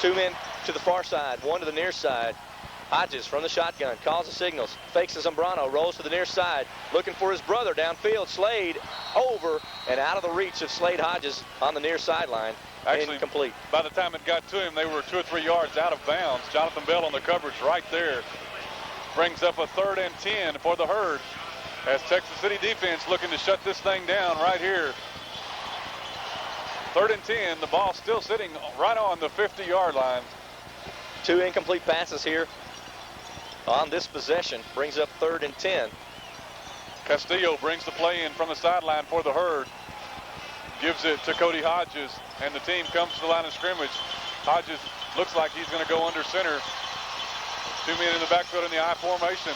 2 men to the far side, 1 to the near side. Hodges from the shotgun calls the signals, fakes the Zambrano, rolls to the near side, looking for his brother downfield. Slade over and out of the reach of Slade Hodges on the near sideline. Actually, incomplete. By the time it got to him, they were 2 or 3 yards out of bounds. Jonathan Bell on the coverage right there. Brings up a 3rd and 10 for the Herd as Texas City defense looking to shut this thing down right here. 3rd and 10, the ball still sitting right on the 50-yard line. 2 incomplete passes here on this possession. Brings up 3rd and 10. Castillo brings the play in from the sideline for the Herd. Gives it to Cody Hodges, and the team comes to the line of scrimmage. Hodges looks like he's going to go under center. 2 men in the backfield in the I formation.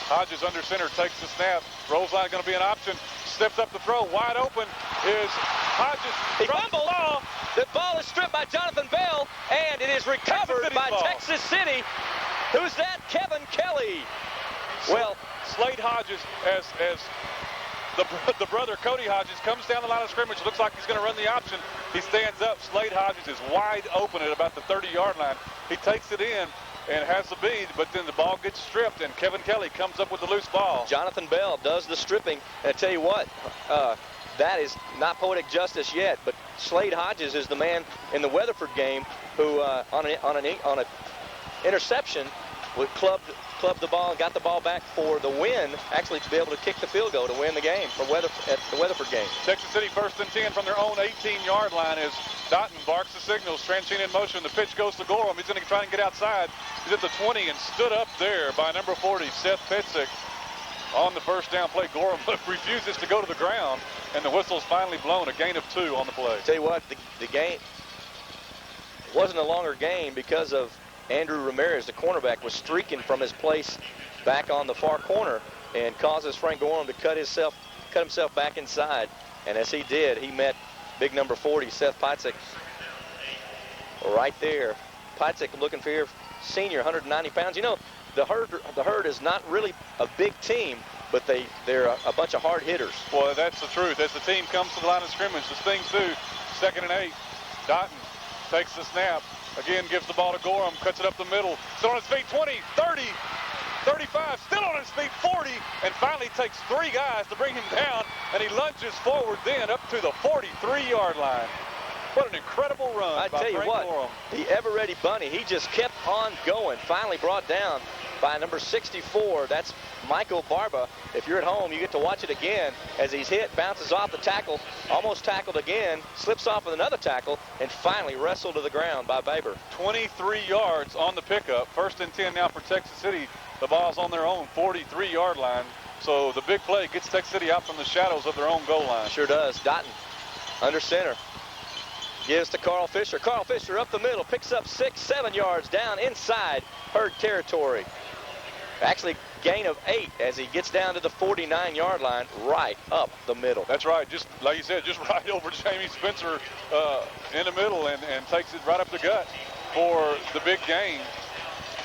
Hodges under center, takes the snap. Rolls line going to be an option. Steps up the throw, wide open is Hodges. He fumbled. The ball is stripped by Jonathan Bell, and it is recovered by Texas City. Who's that? Kevin Kelly. Well, Slade Hodges, as the brother Cody Hodges comes down the line of scrimmage, looks like he's going to run the option. He stands up. Slade Hodges is wide open at about the 30-yard line. He takes it in and has the bead, but then the ball gets stripped, and Kevin Kelly comes up with the loose ball. Jonathan Bell does the stripping, and I tell you what, that is not poetic justice yet, but Slade Hodges is the man in the Weatherford game who, on an interception, clubbed the ball and got the ball back for the win, actually to be able to kick the field goal to win the game at the Weatherford game. Texas City 1st and 10 from their own 18-yard line as Dottin barks the signals. Transcene in motion. The pitch goes to Gorom. He's going to try and get outside. He's at the 20 and stood up there by number 40, Seth Pitzik. On the first down play, Gorom refuses to go to the ground, and the whistle's finally blown. A gain of 2 on the play. Tell you what, the game wasn't a longer game because of Andrew Ramirez, the cornerback, was streaking from his place back on the far corner and causes Frank Gorom to cut himself back inside. And as he did, he met big number 40, Seth Pitzik, right there. Pitzik looking for your senior, 190 pounds. You know, the Herd is not really a big team, but they're a bunch of hard hitters. Well, that's the truth. As the team comes to the line of scrimmage, the Sting 2, 2nd and 8. Dottin takes the snap. Again, gives the ball to Gorom, cuts it up the middle. Still on his feet, 20, 30, 35, still on his feet, 40, and finally takes 3 guys to bring him down, and he lunges forward then up to the 43-yard line. What an incredible run by Frank Gorom. The ever-ready bunny, he just kept on going, finally brought down by number 64. That's Michael Barba. If you're at home, you get to watch it again as he's hit, bounces off the tackle, almost tackled again, slips off with another tackle, and finally wrestled to the ground by Baber. 23 yards on the pickup. 1st and 10 now for Texas City. The ball's on their own 43-yard line. So the big play gets Texas City out from the shadows of their own goal line. Sure does. Dottin under center. Gives to Carl Fisher. Carl Fisher up the middle. Picks up 6-7 yards down inside Herd territory. Actually, gain of 8 as he gets down to the 49-yard line, right up the middle. That's right. Just like you said, just right over Jamie Spencer in the middle and takes it right up the gut for the big gain.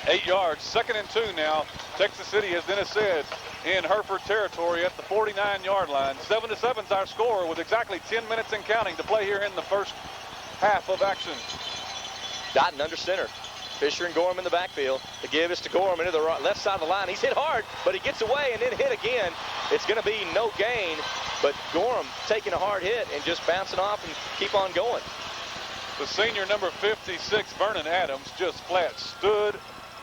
8 yards. 2nd and 2 now. Texas City, as Dennis said, in Hereford territory at the 49-yard line. 7-7 is our score with exactly 10 minutes and counting to play here in the first half of action. Dottin under center. Fisher and Gorom in the backfield. The give is to Gorom into the left side of the line. He's hit hard, but he gets away and then hit again. It's going to be no gain, but Gorom taking a hard hit and just bouncing off and keep on going. The senior number 56, Vernon Adams, just flat stood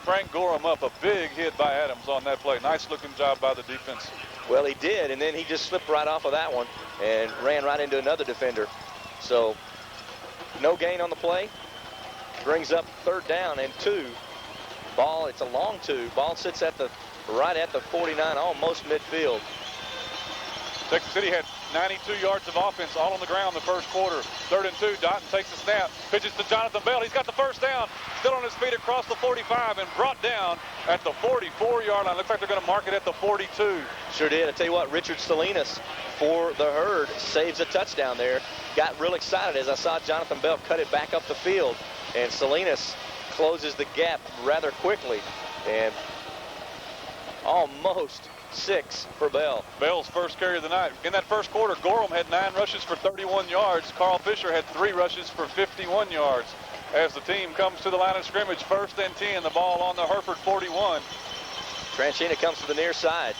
Frank Gorom up. A big hit by Adams on that play. Nice looking job by the defense. Well, he did, and then he just slipped right off of that one and ran right into another defender. So no gain on the play. Brings up 3rd down and 2. Ball, it's a long 2. Ball sits at the right at the 49, almost midfield. Texas City had 92 yards of offense all on the ground the first quarter. 3rd and 2. Dottin takes the snap, pitches to Jonathan Bell. He's got the first down. Still on his feet across the 45 and brought down at the 44-yard line. Looks like they're going to mark it at the 42. Sure did. I tell you what, Richard Salinas for the Herd saves a touchdown there. Got real excited as I saw Jonathan Bell cut it back up the field. And Salinas closes the gap rather quickly. And almost 6 for Bell. Bell's first carry of the night. In that first quarter, Gorom had 9 rushes for 31 yards. Carl Fisher had 3 rushes for 51 yards. As the team comes to the line of scrimmage, 1st and 10, the ball on the Hereford 41. Tranchina comes to the near side.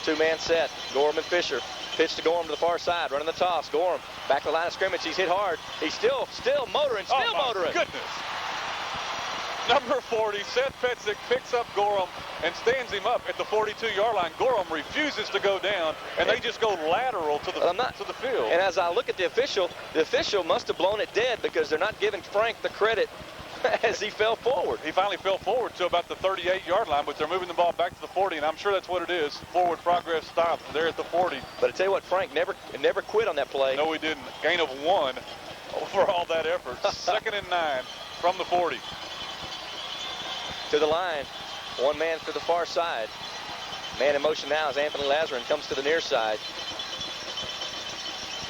2-man set. Gorom and Fisher. Pitch to Gorom to the far side. Running the toss. Gorom back to the line of scrimmage. He's hit hard. He's still motoring. Still motoring. Goodness. Number 40, Seth Petzik picks up Gorom and stands him up at the 42-yard line. Gorom refuses to go down, and they just go lateral to the field. And as I look at the official must have blown it dead because they're not giving Frank the credit as he fell forward. He finally fell forward to about the 38-yard line, but they're moving the ball back to the 40, and I'm sure that's what it is. Forward progress stops there at the 40. But I tell you what, Frank never quit on that play. No, he didn't. Gain of 1 for all that effort. 2nd and 9 from the 40. To the line. 1 man to the far side. Man in motion now as Anthony Lazarin comes to the near side.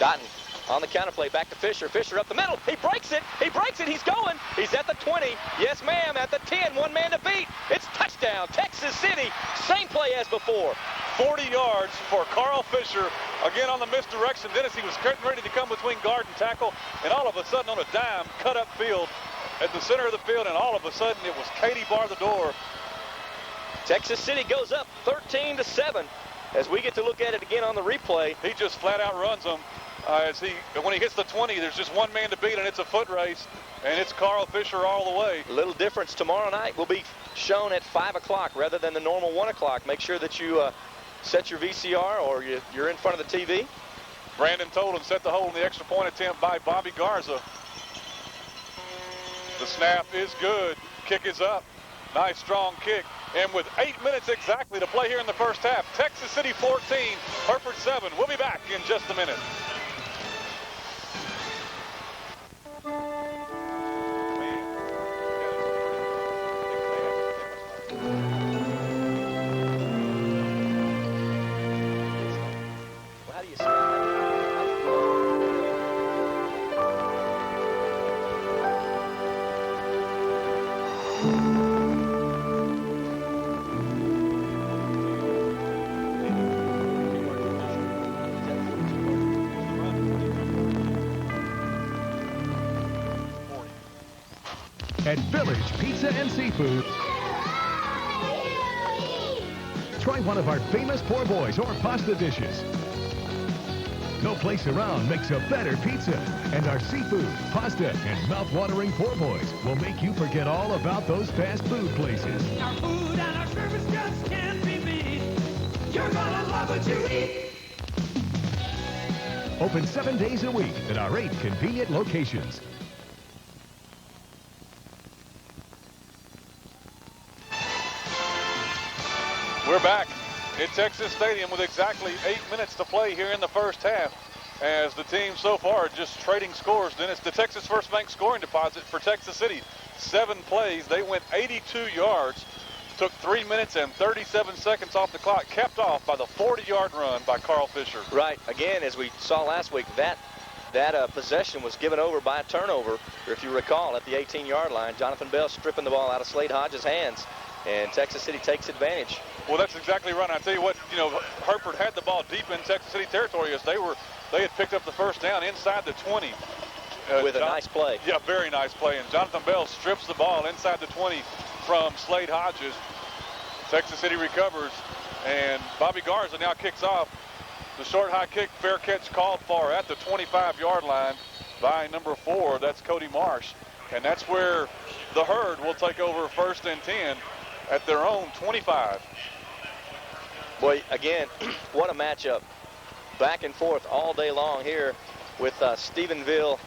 Dottin on the counterplay, back to Fisher. Fisher up the middle. He breaks it. He's going. He's at the 20. Yes, ma'am. At the 10. 1 man to beat. It's touchdown. Texas City. Same play as before. 40 yards for Carl Fisher. Again on the misdirection. Dennis, he was getting ready to come between guard and tackle, and all of a sudden on a dime, cut up field at the center of the field, and all of a sudden it was Katie bar the door. Texas City goes up 13-7 as we get to look at it again on the replay. He just flat out runs them. When he hits the 20, there's just 1 man to beat, and it's a foot race, and it's Carl Fisher all the way. A little difference tomorrow night will be shown at 5 o'clock rather than the normal 1 o'clock. Make sure that you set your VCR or you're in front of the TV. Brandon Tolan set the hole in the extra point attempt by Bobby Garza. The snap is good. Kick is up. Nice strong kick. And with 8 minutes exactly to play here in the first half, Texas City 14, Hereford 7. We'll be back in just a minute. At Village Pizza and Seafood, try one of our famous poor boys or pasta dishes. No place around makes a better pizza. And our seafood, pasta, and mouth-watering po' boys will make you forget all about those fast food places. Our food and our service just can't be beat. You're gonna love what you eat. Open 7 days a week at our 8 convenient locations. We're back at Texas Stadium with exactly 8 minutes to play here in the first half, as the team so far are just trading scores. Dennis, the Texas First Bank scoring deposit for Texas City, 7 plays. They went 82 yards, took 3 minutes and 37 seconds off the clock, capped off by the 40-yard run by Carl Fisher. Right. Again, as we saw last week, that possession was given over by a turnover, or if you recall, at the 18-yard line. Jonathan Bell stripping the ball out of Slade Hodges' hands, and Texas City takes advantage. Well, that's exactly right. And I tell you what, Hereford had the ball deep in Texas City territory as they had picked up the first down inside the 20. With a nice play. Yeah, very nice play. And Jonathan Bell strips the ball inside the 20 from Slade Hodges. Texas City recovers, and Bobby Garza now kicks off. The short high kick, fair catch called for at the 25-yard line by number 4. That's Cody Marsh. And that's where the Herd will take over 1st and 10 at their own 25. Boy, again, what a matchup. Back and forth all day long here with Stephenville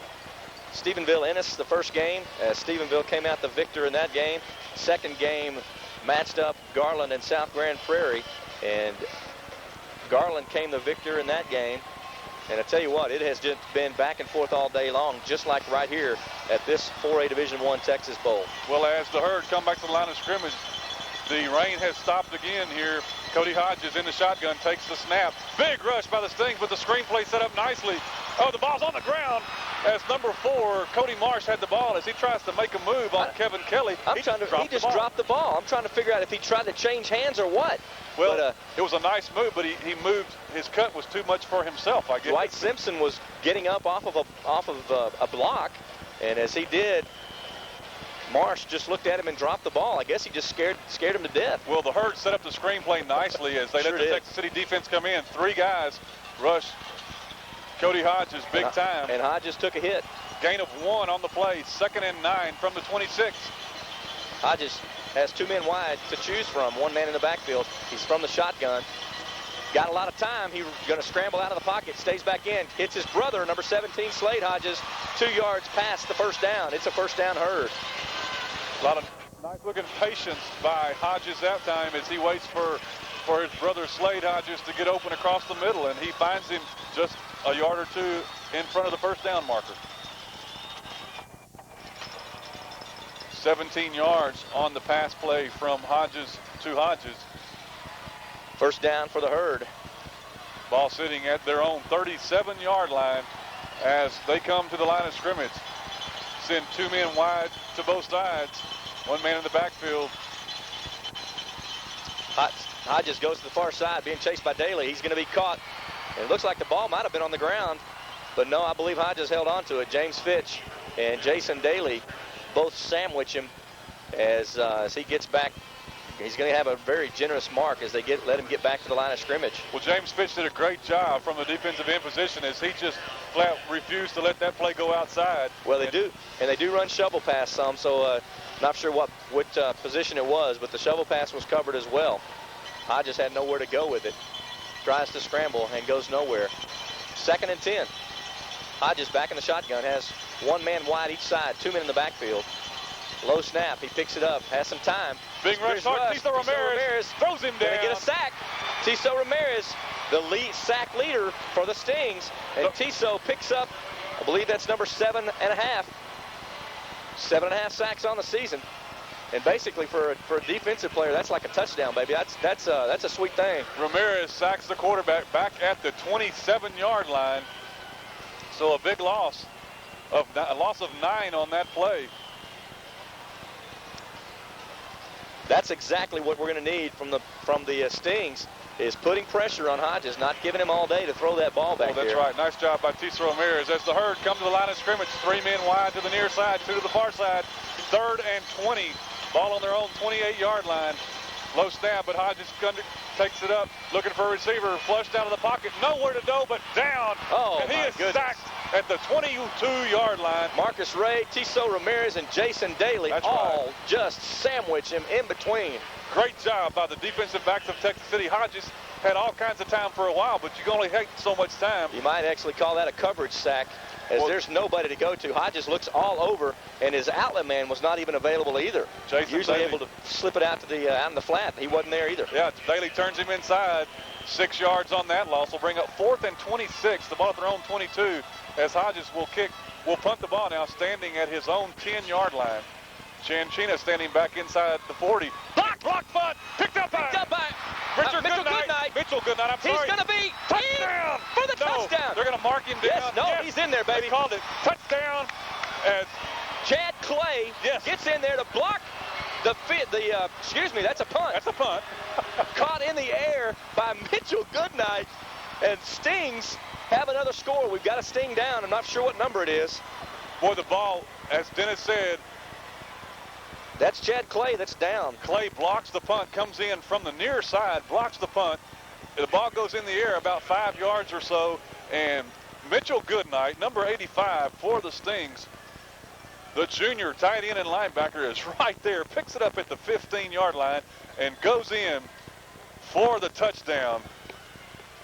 Ennis the first game. Stephenville came out the victor in that game. Second game matched up Garland and South Grand Prairie, and Garland came the victor in that game. And I tell you what, it has just been back and forth all day long, just like right here at this 4A Division I Texas Bowl. Well, as the Herd come back to the line of scrimmage, the rain has stopped again here. Cody Hodges in the shotgun, takes the snap. Big rush by the Stings, but the screenplay set up nicely. Oh, the ball's on the ground as number 4, Cody Marsh, had the ball as he tries to make a move on Kevin Kelly. He just dropped the ball. I'm trying to figure out if he tried to change hands or what. Well, but, it was a nice move, but he moved. His cut was too much for himself, I guess. Dwight Simpson was getting up off of a block, and as he did, Marsh just looked at him and dropped the ball. I guess he just scared him to death. Well, the Herd set up the screenplay nicely as they let the Texas City defense come in. 3 guys rush Cody Hodges big time. And Hodges took a hit. Gain of 1 on the play. 2nd and 9 from the 26. Hodges has 2 men wide to choose from. 1 man in the backfield. He's from the shotgun. Got a lot of time. He's going to scramble out of the pocket. Stays back in. Hits his brother, number 17, Slade Hodges. 2 yards past the first down. It's a first down Herd. A lot of nice-looking patience by Hodges that time as he waits for his brother Slade Hodges to get open across the middle, and he finds him just a yard or 2 in front of the first down marker. 17 yards on the pass play from Hodges to Hodges. First down for the Herd. Ball sitting at their own 37-yard line as they come to the line of scrimmage. Send 2 men wide to both sides. 1 man in the backfield. Hodges goes to the far side, being chased by Daly. He's going to be caught. And it looks like the ball might have been on the ground, but no, I believe Hodges held on to it. James Fitch and Jason Daly both sandwich him as he gets back. He's going to have a very generous mark as they let him get back to the line of scrimmage. Well, James Fitch did a great job from the defensive end position as he just flat refused to let that play go outside. Well, they do, and they do run shovel pass some, so not sure what position it was, but the shovel pass was covered as well. Hodges had nowhere to go with it. Tries to scramble and goes nowhere. 2nd and 10. Hodges back in the shotgun, has 1 man wide each side, 2 men in the backfield. Low snap, he picks it up, has some time. Big rush, Tiso Ramirez throws him down. Gonna get a sack. Tiso Ramirez, the lead sack leader for the Stings, and Tiso picks up, I believe that's number 7.5. 7.5 sacks on the season. And basically for a defensive player, that's like a touchdown, baby. That's a sweet thing. Ramirez sacks the quarterback back at the 27-yard line. So a big loss of 9 on that play. That's exactly what we're going to need from the Stings, is putting pressure on Hodges, not giving him all day to throw that ball back there. That's right. Nice job by Tiso Ramirez. As the Herd come to the line of scrimmage, 3 men wide to the near side, 2 to the far side. 3rd and 20. Ball on their own 28-yard line. Low snap, but Hodges takes it up, looking for a receiver, flush down to the pocket, nowhere to go but down. Oh, and he my is goodness. sacked at the 22-yard line. Marcus Ray, Tiso Ramirez, and Jason Daly That's all right. just sandwich him in between. Great job by the defensive backs of Texas City. Hodges had all kinds of time for a while, but you can only take so much time. You might actually call that a coverage sack, as Well, there's nobody to go to. Hodges looks all over, and his outlet man was not even available either. Jason Usually Daly. able to slip it out to the out in the flat. He wasn't there either. Yeah, Daly turns him inside. 6 yards on that loss will bring up 4th and 26. The ball at their own 22 as Hodges will punt the ball now, standing at his own 10-yard line. Chanchina standing back inside the 40. Block punt, picked up by Mitchell Goodnight. Mitchell Goodnight, I'm sorry. He's going to be touchdown in for the touchdown. They're going to mark him down. Yes, he's in there, baby. They called it touchdown as Chad Clay gets in there to block excuse me, that's a punt. That's a punt. Caught in the air by Mitchell Goodnight, and Stings have another score. We've got a Sting down. I'm not sure what number it is. Boy, the ball, as Dennis said, that's Chad Clay that's down. Clay blocks the punt, comes in from the near side, blocks the punt. The ball goes in the air about 5 yards or so, and Mitchell Goodnight, number 85 for the Stings, the junior tight end and linebacker, is right there, picks it up at the 15-yard line, and goes in for the touchdown.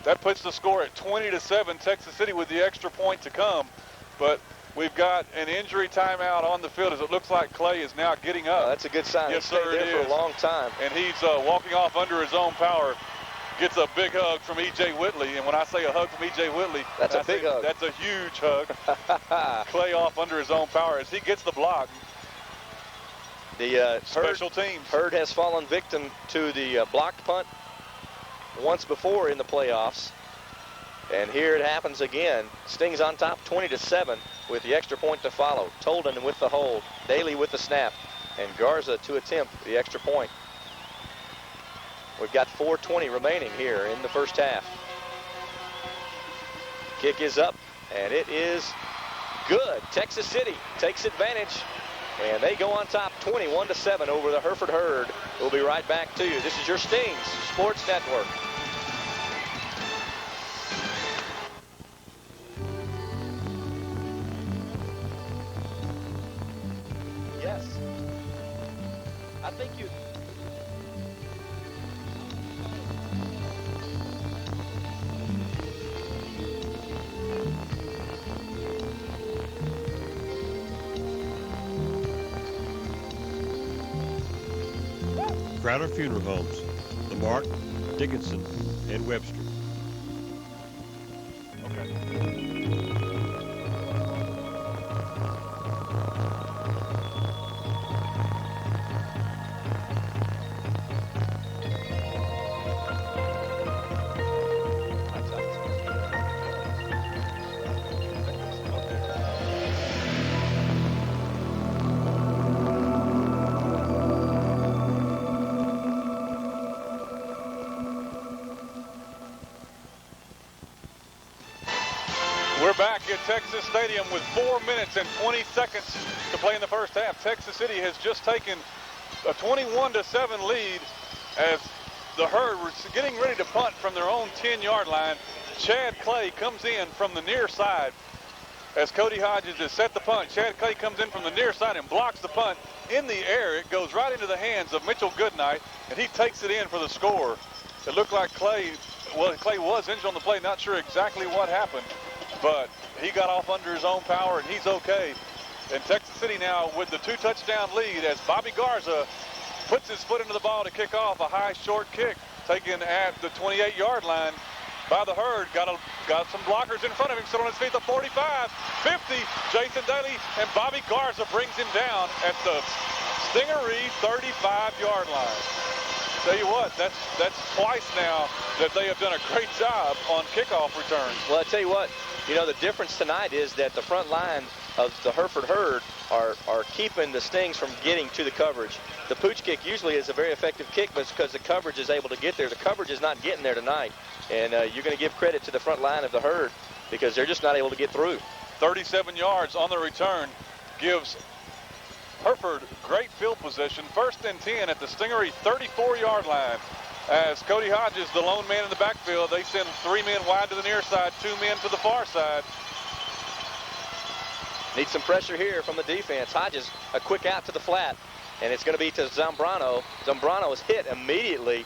That puts the score at 20-7, Texas City with the extra point to come. But we've got an injury timeout on the field as it looks like Clay is now getting up. That's a good sign. Yes, He stayed sir, there it for is. a long time. And he's walking off under his own power. Gets a big hug from E.J. Whitley. And when I say a hug from E.J. Whitley, That's a big hug. That's a huge hug. Clay off under his own power as he gets the block. The Special teams. Hurd has fallen victim to the blocked punt once before in the playoffs. And here it happens again. Stings on top 20-7 with the extra point to follow. Tolden with the hold. Daly with the snap. And Garza to attempt the extra point. We've got 4:20 remaining here in the first half. Kick is up, and it is good. Texas City takes advantage, and they go on top 21-7 over the Hereford Herd. We'll be right back to you. This is your Stings Sports Network. Yes. I think you... Crowder Funeral Homes, The Mark, Dickinson, and Webster. We're back at Texas Stadium with 4 minutes and 20 seconds to play in the first half. Texas City has just taken a 21-7 lead as the Herd were getting ready to punt from their own 10-yard line. Chad Clay comes in from the near side as Cody Hodges has set the punt. Chad Clay comes in from the near side and blocks the punt in the air. It goes right into the hands of Mitchell Goodnight, and he takes it in for the score. It looked like Clay was injured on the play. Not sure exactly what happened, but he got off under his own power, and he's okay. And Texas City now with the 2-touchdown lead as Bobby Garza puts his foot into the ball to kick off a high, short kick taken at the 28-yard line by the Herd. Got some blockers in front of him, still on his feet, the 45, 50. Jason Daly and Bobby Garza brings him down at the Stingaree 35-yard line. Tell you what, that's twice now that they have done a great job on kickoff returns. Well, I tell you what, you know, the difference tonight is that the front line of the Hereford Herd are keeping the Stings from getting to the coverage. The pooch kick usually is a very effective kick, but it's because the coverage is able to get there. The coverage is not getting there tonight, and you're going to give credit to the front line of the Herd because they're just not able to get through. 37 yards on the return gives Hereford great field position. 1st and 10 at the Stingaree 34-yard line. as Cody Hodges, the lone man in the backfield. They send 3 men wide to the near side, 2 men to the far side. Need some pressure here from the defense. Hodges, a quick out to the flat, and it's going to be to Zambrano. Zambrano is hit immediately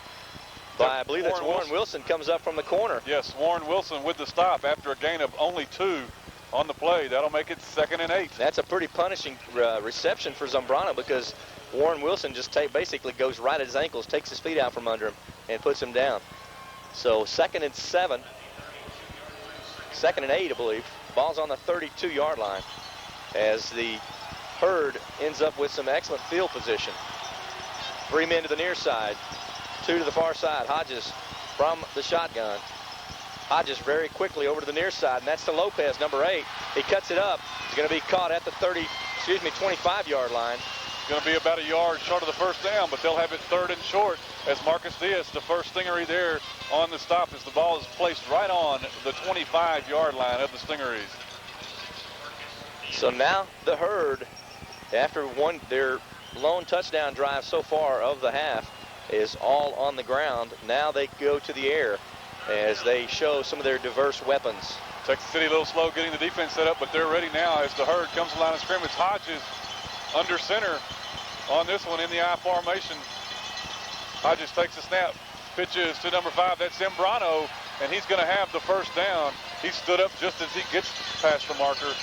by, I believe that's Warren Wilson, comes up from the corner. Yes, Warren Wilson with the stop after a gain of only 2 on the play. That'll make it 2nd and 8. That's a pretty punishing reception for Zambrano, because Warren Wilson just basically goes right at his ankles, takes his feet out from under him, and puts him down. So 2nd and 7, 2nd and 8, I believe. Ball's on the 32-yard line, as the Herd ends up with some excellent field position. 3 men to the near side, 2 to the far side. Hodges from the shotgun. Hodges very quickly over to the near side, and that's to Lopez, number 8. He cuts it up. He's going to be caught at the 25-yard line. It's going to be about a yard short of the first down, but they'll have it 3rd and short, as Marcus Diaz, the first Stingaree there on the stop, as the ball is placed right on the 25-yard line of the Stingarees. So now the Herd, after their lone touchdown drive so far of the half, is all on the ground. Now they go to the air as they show some of their diverse weapons. Texas City a little slow getting the defense set up, but they're ready now as the Herd comes to the line of scrimmage. Hodges under center on this one in the I formation. Hodges takes the snap, pitches to number 5. That's Zambrano, and he's going to have the first down. He stood up just as he gets past the marker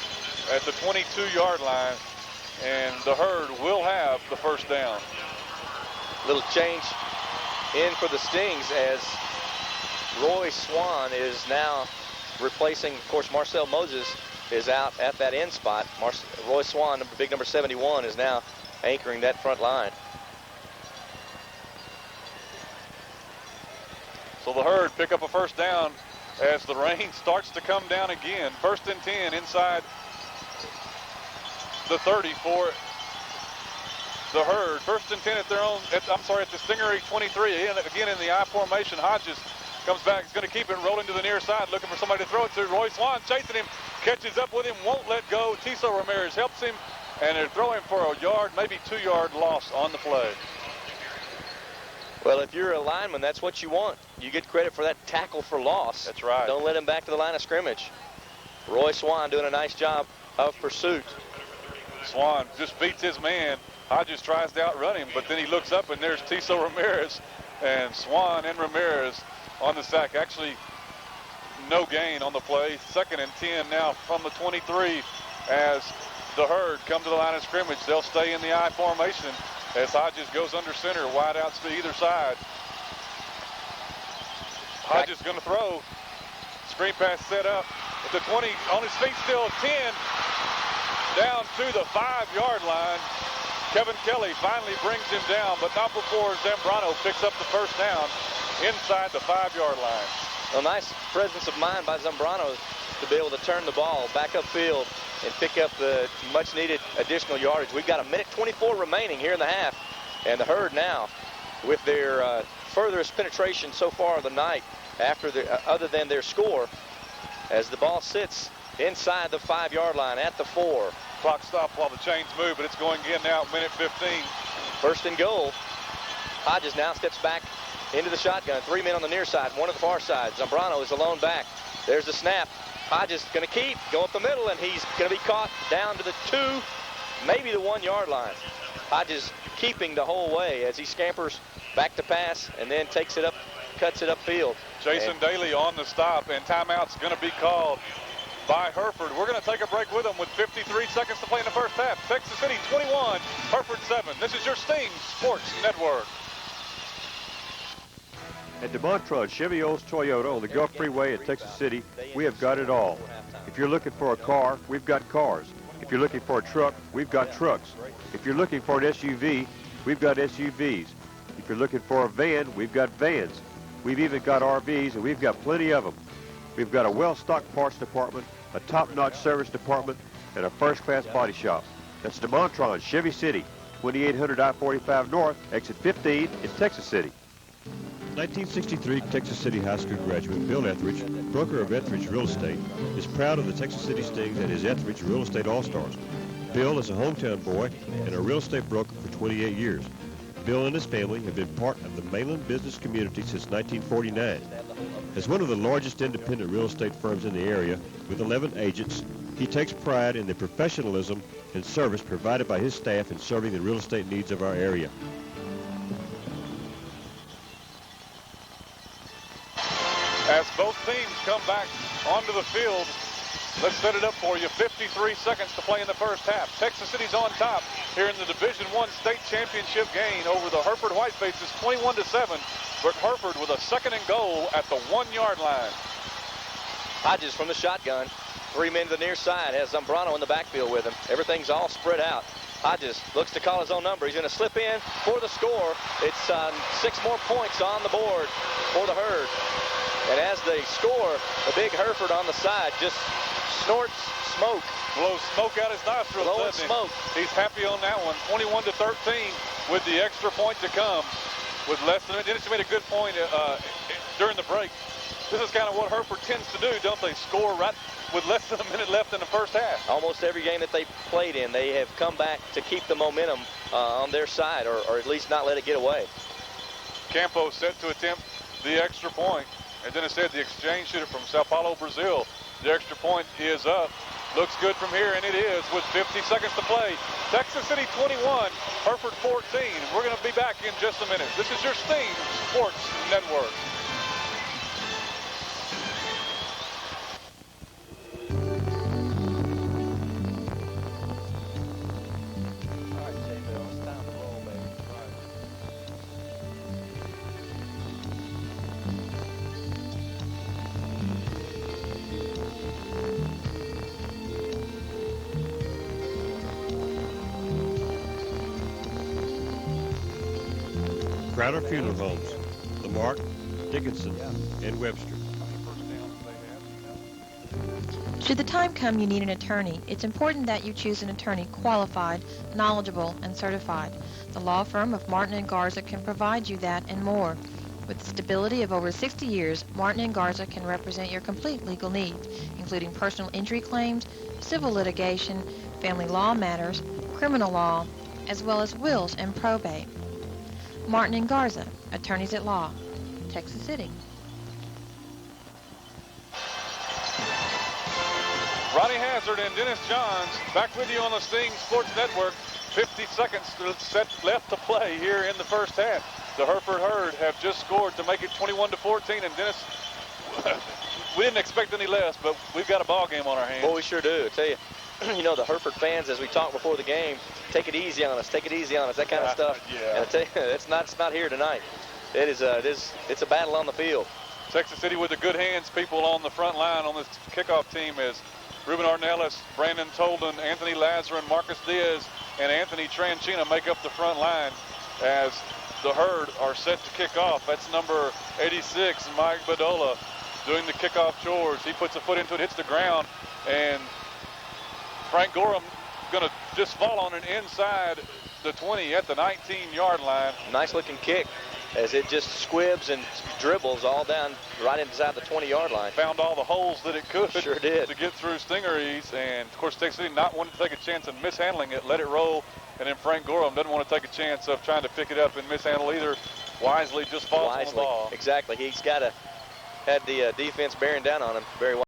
at the 22-yard line, and the Herd will have the first down. Little change in for the Stings, as Roy Swan is now replacing, of course, Marcel Moses is out at that end spot. Roy Swan, big number 71, is now anchoring that front line. So the Herd pick up a first down as the rain starts to come down again. 1st and 10 inside the 30 for the Herd. 1st and 10 at their own, at the Stingaree 23. And again in the I formation. Hodges comes back, he's going to keep it rolling to the near side, looking for somebody to throw it to. Roy Swan chasing him, catches up with him, won't let go. Tiso Ramirez helps him, and they're throwing for a yard, maybe 2-yard loss on the play. Well, if you're a lineman, that's what you want. You get credit for that tackle for loss. That's right. Don't let him back to the line of scrimmage. Roy Swan doing a nice job of pursuit. Swan just beats his man. Hodges tries to outrun him, but then he looks up, and there's Tiso Ramirez, and Swan and Ramirez on the sack. Actually, no gain on the play. 2nd and 10 now from the 23 as the Herd come to the line of scrimmage. They'll stay in the I formation as Hodges goes under center, wide outs to either side. Hodges going to throw. Screen pass set up at the 20, on his feet still, 10, down to the 5-yard line. Kevin Kelly finally brings him down, but not before Zambrano picks up the first down inside the 5-yard line. A nice presence of mind by Zambrano to be able to turn the ball back upfield and pick up the much-needed additional yardage. We've got 1:24 remaining here in the half, and the Herd now, with their furthest penetration so far of the night, after other than their score, as the ball sits inside the 5-yard line at the 4. Clock stopped while the chains move, but it's going again now, 1:15. 1st and goal. Hodges now steps back into the shotgun. 3 men on the near side, 1 on the far side. Zambrano is alone back. There's the snap. Hodges going to keep, go up the middle, and he's going to be caught down to the 2, maybe the 1-yard line. Hodges keeping the whole way as he scampers back to pass and then takes it up, cuts it upfield. Jason Daly on the stop, and timeout's going to be called by Hereford. We're going to take a break with them with 53 seconds to play in the first half. Texas City 21, Hereford 7. This is your Sting Sports Network. At DeMontron Chevy Olds Toyota on the Gulf Freeway at Texas City, we have got it all. If you're looking for a car, we've got cars. If you're looking for a truck, we've got trucks. If you're looking for an SUV, we've got SUVs. If you're looking for a van, we've got vans. We've even got RVs, and we've got plenty of them. We've got a well-stocked parts department, a top-notch service department, and a first-class body shop. That's DeMontron Chevy City, 2800 I-45 North, exit 15 in Texas City. 1963 Texas City High School graduate Bill Etheridge, broker of Etheridge Real Estate, is proud of the Texas City Stings and his Etheridge Real Estate All-Stars. Bill is a hometown boy and a real estate broker for 28 years. Bill and his family have been part of the Mainland business community since 1949. As one of the largest independent real estate firms in the area, with 11 agents, he takes pride in the professionalism and service provided by his staff in serving the real estate needs of our area. As both teams come back onto the field, let's set it up for you. 53 seconds to play in the first half. Texas City's on top here in the Division I state championship game over the Hereford Whitefaces, 21-7. But Hereford with a 2nd and goal at the 1-yard line. Hodges from the shotgun. 3 men to the near side. Has Zambrano in the backfield with him. Everything's all spread out. Hodges looks to call his own number. He's going to slip in for the score. It's 6 more points on the board for the Herd. And as they score, the big Hereford on the side just snorts smoke. Blows smoke out his nostrils. Blowing smoke. He's happy on that one. 21-13 with the extra point to come. With less than, Dennis made a good point during the break. This is kind of what Hereford tends to do, don't they? Score right with less than a minute left in the first half. Almost every game that they played in, they have come back to keep the momentum on their side, or at least not let it get away. Campo set to attempt the extra point. And then instead, the exchange shooter from Sao Paulo, Brazil. The extra point is up. Looks good from here, and it is with 50 seconds to play. Texas City 21, Hereford 14. We're going to be back in just a minute. This is your Sting Sports Network. Crowder Funeral Homes, Lamarck, Dickinson, and Webster. Should the time come you need an attorney, it's important that you choose an attorney qualified, knowledgeable, and certified. The law firm of Martin & Garza can provide you that and more. With the stability of over 60 years, Martin & Garza can represent your complete legal needs, including personal injury claims, civil litigation, family law matters, criminal law, as well as wills and probate. Martin & Garza, attorneys at law, Texas City. Ronnie Hazard and Dennis Johns back with you on the Sting Sports Network. 50 seconds left to play here in the first half. The Hereford Herd have just scored to make it 21-14, and Dennis, we didn't expect any less, but we've got a ball game on our hands. Well, we sure do. I tell you, you know, the Hereford fans, as we talked before the game, take it easy on us, that kind of stuff. Yeah. And I tell you, it's not here tonight. It's a battle on the field. Texas City with the good hands people on the front line on this kickoff team is Ruben Arnellis, Brandon Tolden, Anthony Lazar, and Marcus Diaz, and Anthony Tranchina make up the front line as the Herd are set to kick off. That's number 86, Mike Badola, doing the kickoff chores. He puts a foot into it, hits the ground, and Frank Gorom going to just fall on it inside the 20 at the 19-yard line. Nice looking kick as it just squibs and dribbles all down right inside the 20-yard line. Found all the holes that it could. Sure did. To get through Stingarees, and of course Texas City not wanting to take a chance of mishandling it, let it roll, and then Frank Gorom doesn't want to take a chance of trying to pick it up and mishandle either. Wisely just falls on the ball. Exactly. He's got to had the defense bearing down on him very well.